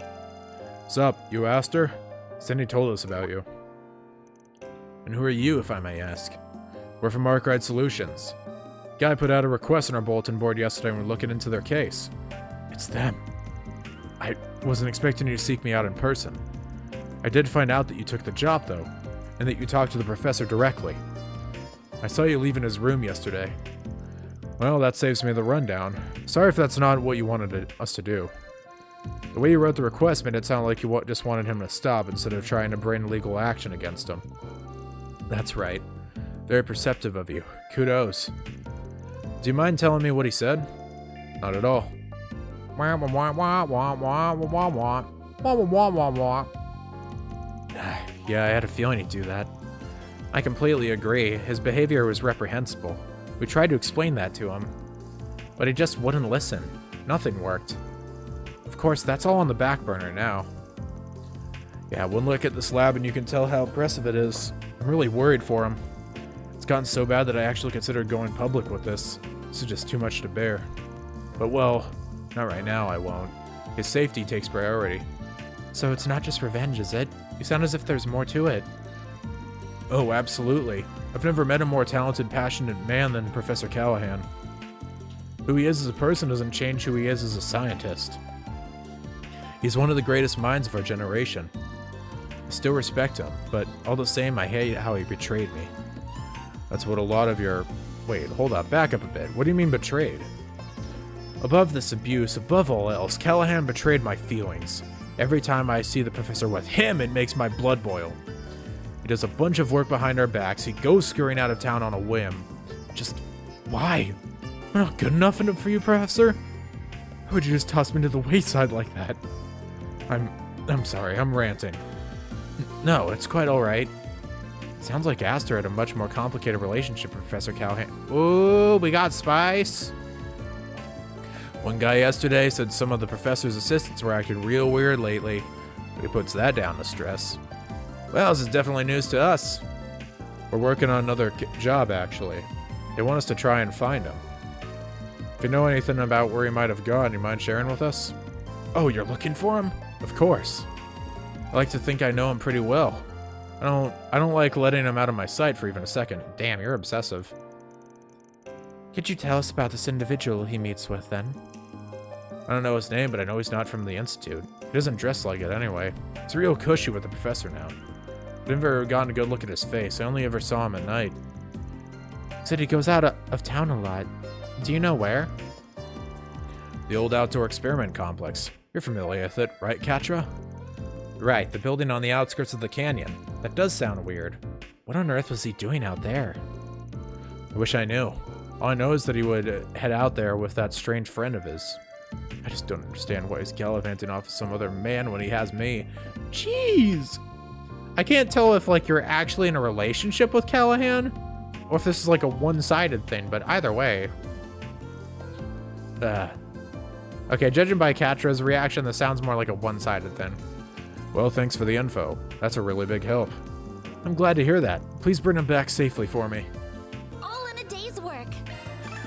Sup, you Aster? Cindy told us about you. And who are you, if I may ask? We're from Arkride Solutions. Guy put out a request on our bulletin board yesterday when we were looking into their case. It's them. I wasn't expecting you to seek me out in person. I did find out that you took the job, though, and that you talked to the professor directly. I saw you leaving his room yesterday. Well, that saves me the rundown. Sorry if that's not what you wanted us to do. The way you wrote the request made it sound like you just wanted him to stop instead of trying to bring legal action against him. That's right. Very perceptive of you. Kudos. Do you mind telling me what he said? Not at all. Yeah, I had a feeling he'd do that. I completely agree. His behavior was reprehensible. We tried to explain that to him, but he just wouldn't listen. Nothing worked. Of course, that's all on the back burner now. Yeah, one look at this lab and you can tell how impressive it is. I'm really worried for him. It's gotten so bad that I actually considered going public with this. This is just too much to bear. But well, not right now, I won't. His safety takes priority. So it's not just revenge, is it? You sound as if there's more to it. Oh, absolutely. I've never met a more talented, passionate man than Professor Callahan. Who he is as a person doesn't change who he is as a scientist. He's one of the greatest minds of our generation. I still respect him, but all the same, I hate how he betrayed me. That's what a lot of your... Wait, hold up, back up a bit. What do you mean betrayed? Above this abuse, above all else, Callahan betrayed my feelings. Every time I see the professor with him, it makes my blood boil. He does a bunch of work behind our backs. He goes scurrying out of town on a whim. Just... why? I'm not good enough for you, Professor? Why would you just toss me to the wayside like that? I'm sorry, I'm ranting. No, it's quite alright. Sounds like Aster had a much more complicated relationship with Professor Callahan. Ooh, we got spice. One guy yesterday said some of the professor's assistants were acting real weird lately. But he puts that down to stress. Well, this is definitely news to us. We're working on another job, actually. They want us to try and find him. If you know anything about where he might have gone, you mind sharing with us? Oh, you're looking for him? Of course. I like to think I know him pretty well. I don't like letting him out of my sight for even a second. Damn, you're obsessive. Could you tell us about this individual he meets with, then? I don't know his name, but I know he's not from the Institute. He doesn't dress like it anyway. He's real cushy with the professor now. I've never gotten a good look at his face. I only ever saw him at night. Said he goes out of town a lot. Do you know where? The old outdoor experiment complex. You're familiar with it, right, Katra? Right, the building on the outskirts of the canyon. That does sound weird. What on earth was he doing out there? I wish I knew. All I know is that he would head out there with that strange friend of his. I just don't understand why he's gallivanting off with some other man when he has me. Jeez! I can't tell if, like, you're actually in a relationship with Callahan, or if this is, like, a one-sided thing, but either way. Okay, judging by Katra's reaction, this sounds more like a one-sided thing. Well, thanks for the info. That's a really big help. I'm glad to hear that. Please bring him back safely for me. All in a day's work.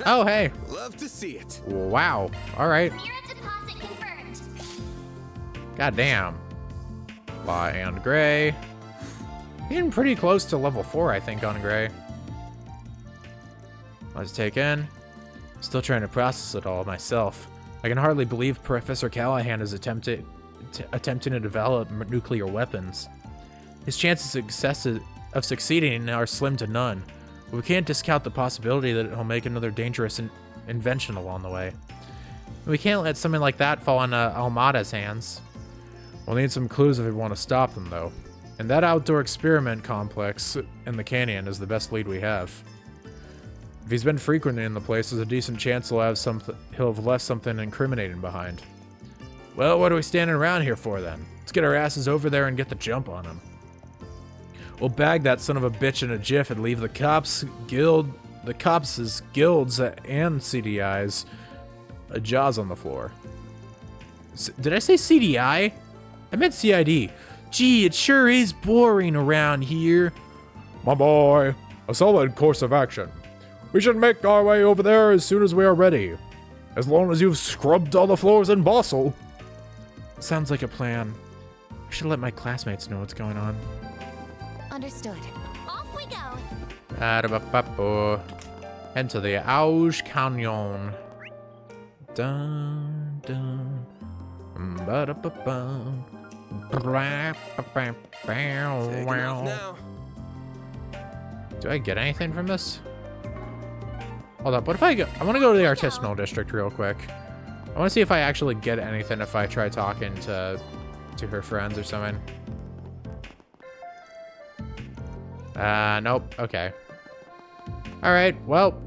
Oh, hey. Love to see it. Wow. All right. Mirror deposit confirmed. Goddamn. Law and Gray. Getting pretty close to level 4, I think, on Gray. Let's take in. Still trying to process it all myself. I can hardly believe Professor Callahan is attempting to develop nuclear weapons. His chances of succeeding are slim to none, but we can't discount the possibility that he'll make another dangerous invention along the way. We can't let something like that fall into Almada's hands. We'll need some clues if we want to stop them, though. And that outdoor experiment complex in the canyon is the best lead we have. If he's been frequenting the place, there's a decent chance he'll have left something incriminating behind. Well, what are we standing around here for, then? Let's get our asses over there and get the jump on him. We'll bag that son of a bitch in a jiff and leave the cops' guilds and CDI's jaws on the floor. Did I say CDI? I meant CID. Gee, it sure is boring around here. My boy, a solid course of action. We should make our way over there as soon as we are ready. As long as you've scrubbed all the floors in Bossel. Sounds like a plan. I should let my classmates know what's going on. Understood. Off we go. Head to the Auge Canyon. Dun dun. Ba-da-ba-bum. Taking off now. Do I get anything from this? Hold up, what if I go? I want to go to the artisanal district real quick. I want to see if I actually get anything if I try talking to her friends or something. Nope. Okay. All right. Well,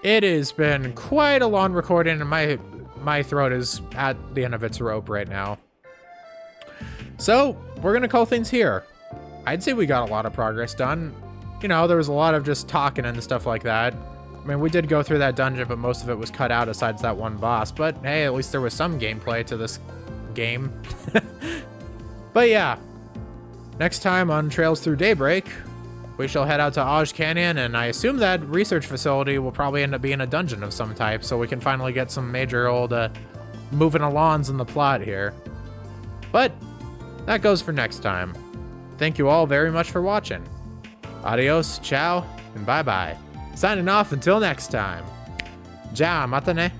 it has been quite a long recording, and my throat is at the end of its rope right now. So we're gonna call things here. I'd say we got a lot of progress done. You know, there was a lot of just talking and stuff like that. I mean, we did go through that dungeon, but most of it was cut out aside that one boss. But hey, at least there was some gameplay to this game. But yeah, next time on Trails Through Daybreak, we shall head out to Auge Canyon, and I assume that research facility will probably end up being a dungeon of some type, so we can finally get some major old moving alongs in the plot here. But that goes for next time. Thank you all very much for watching. Adios, ciao, and bye-bye. Signing off until next time. Ja, mata ne.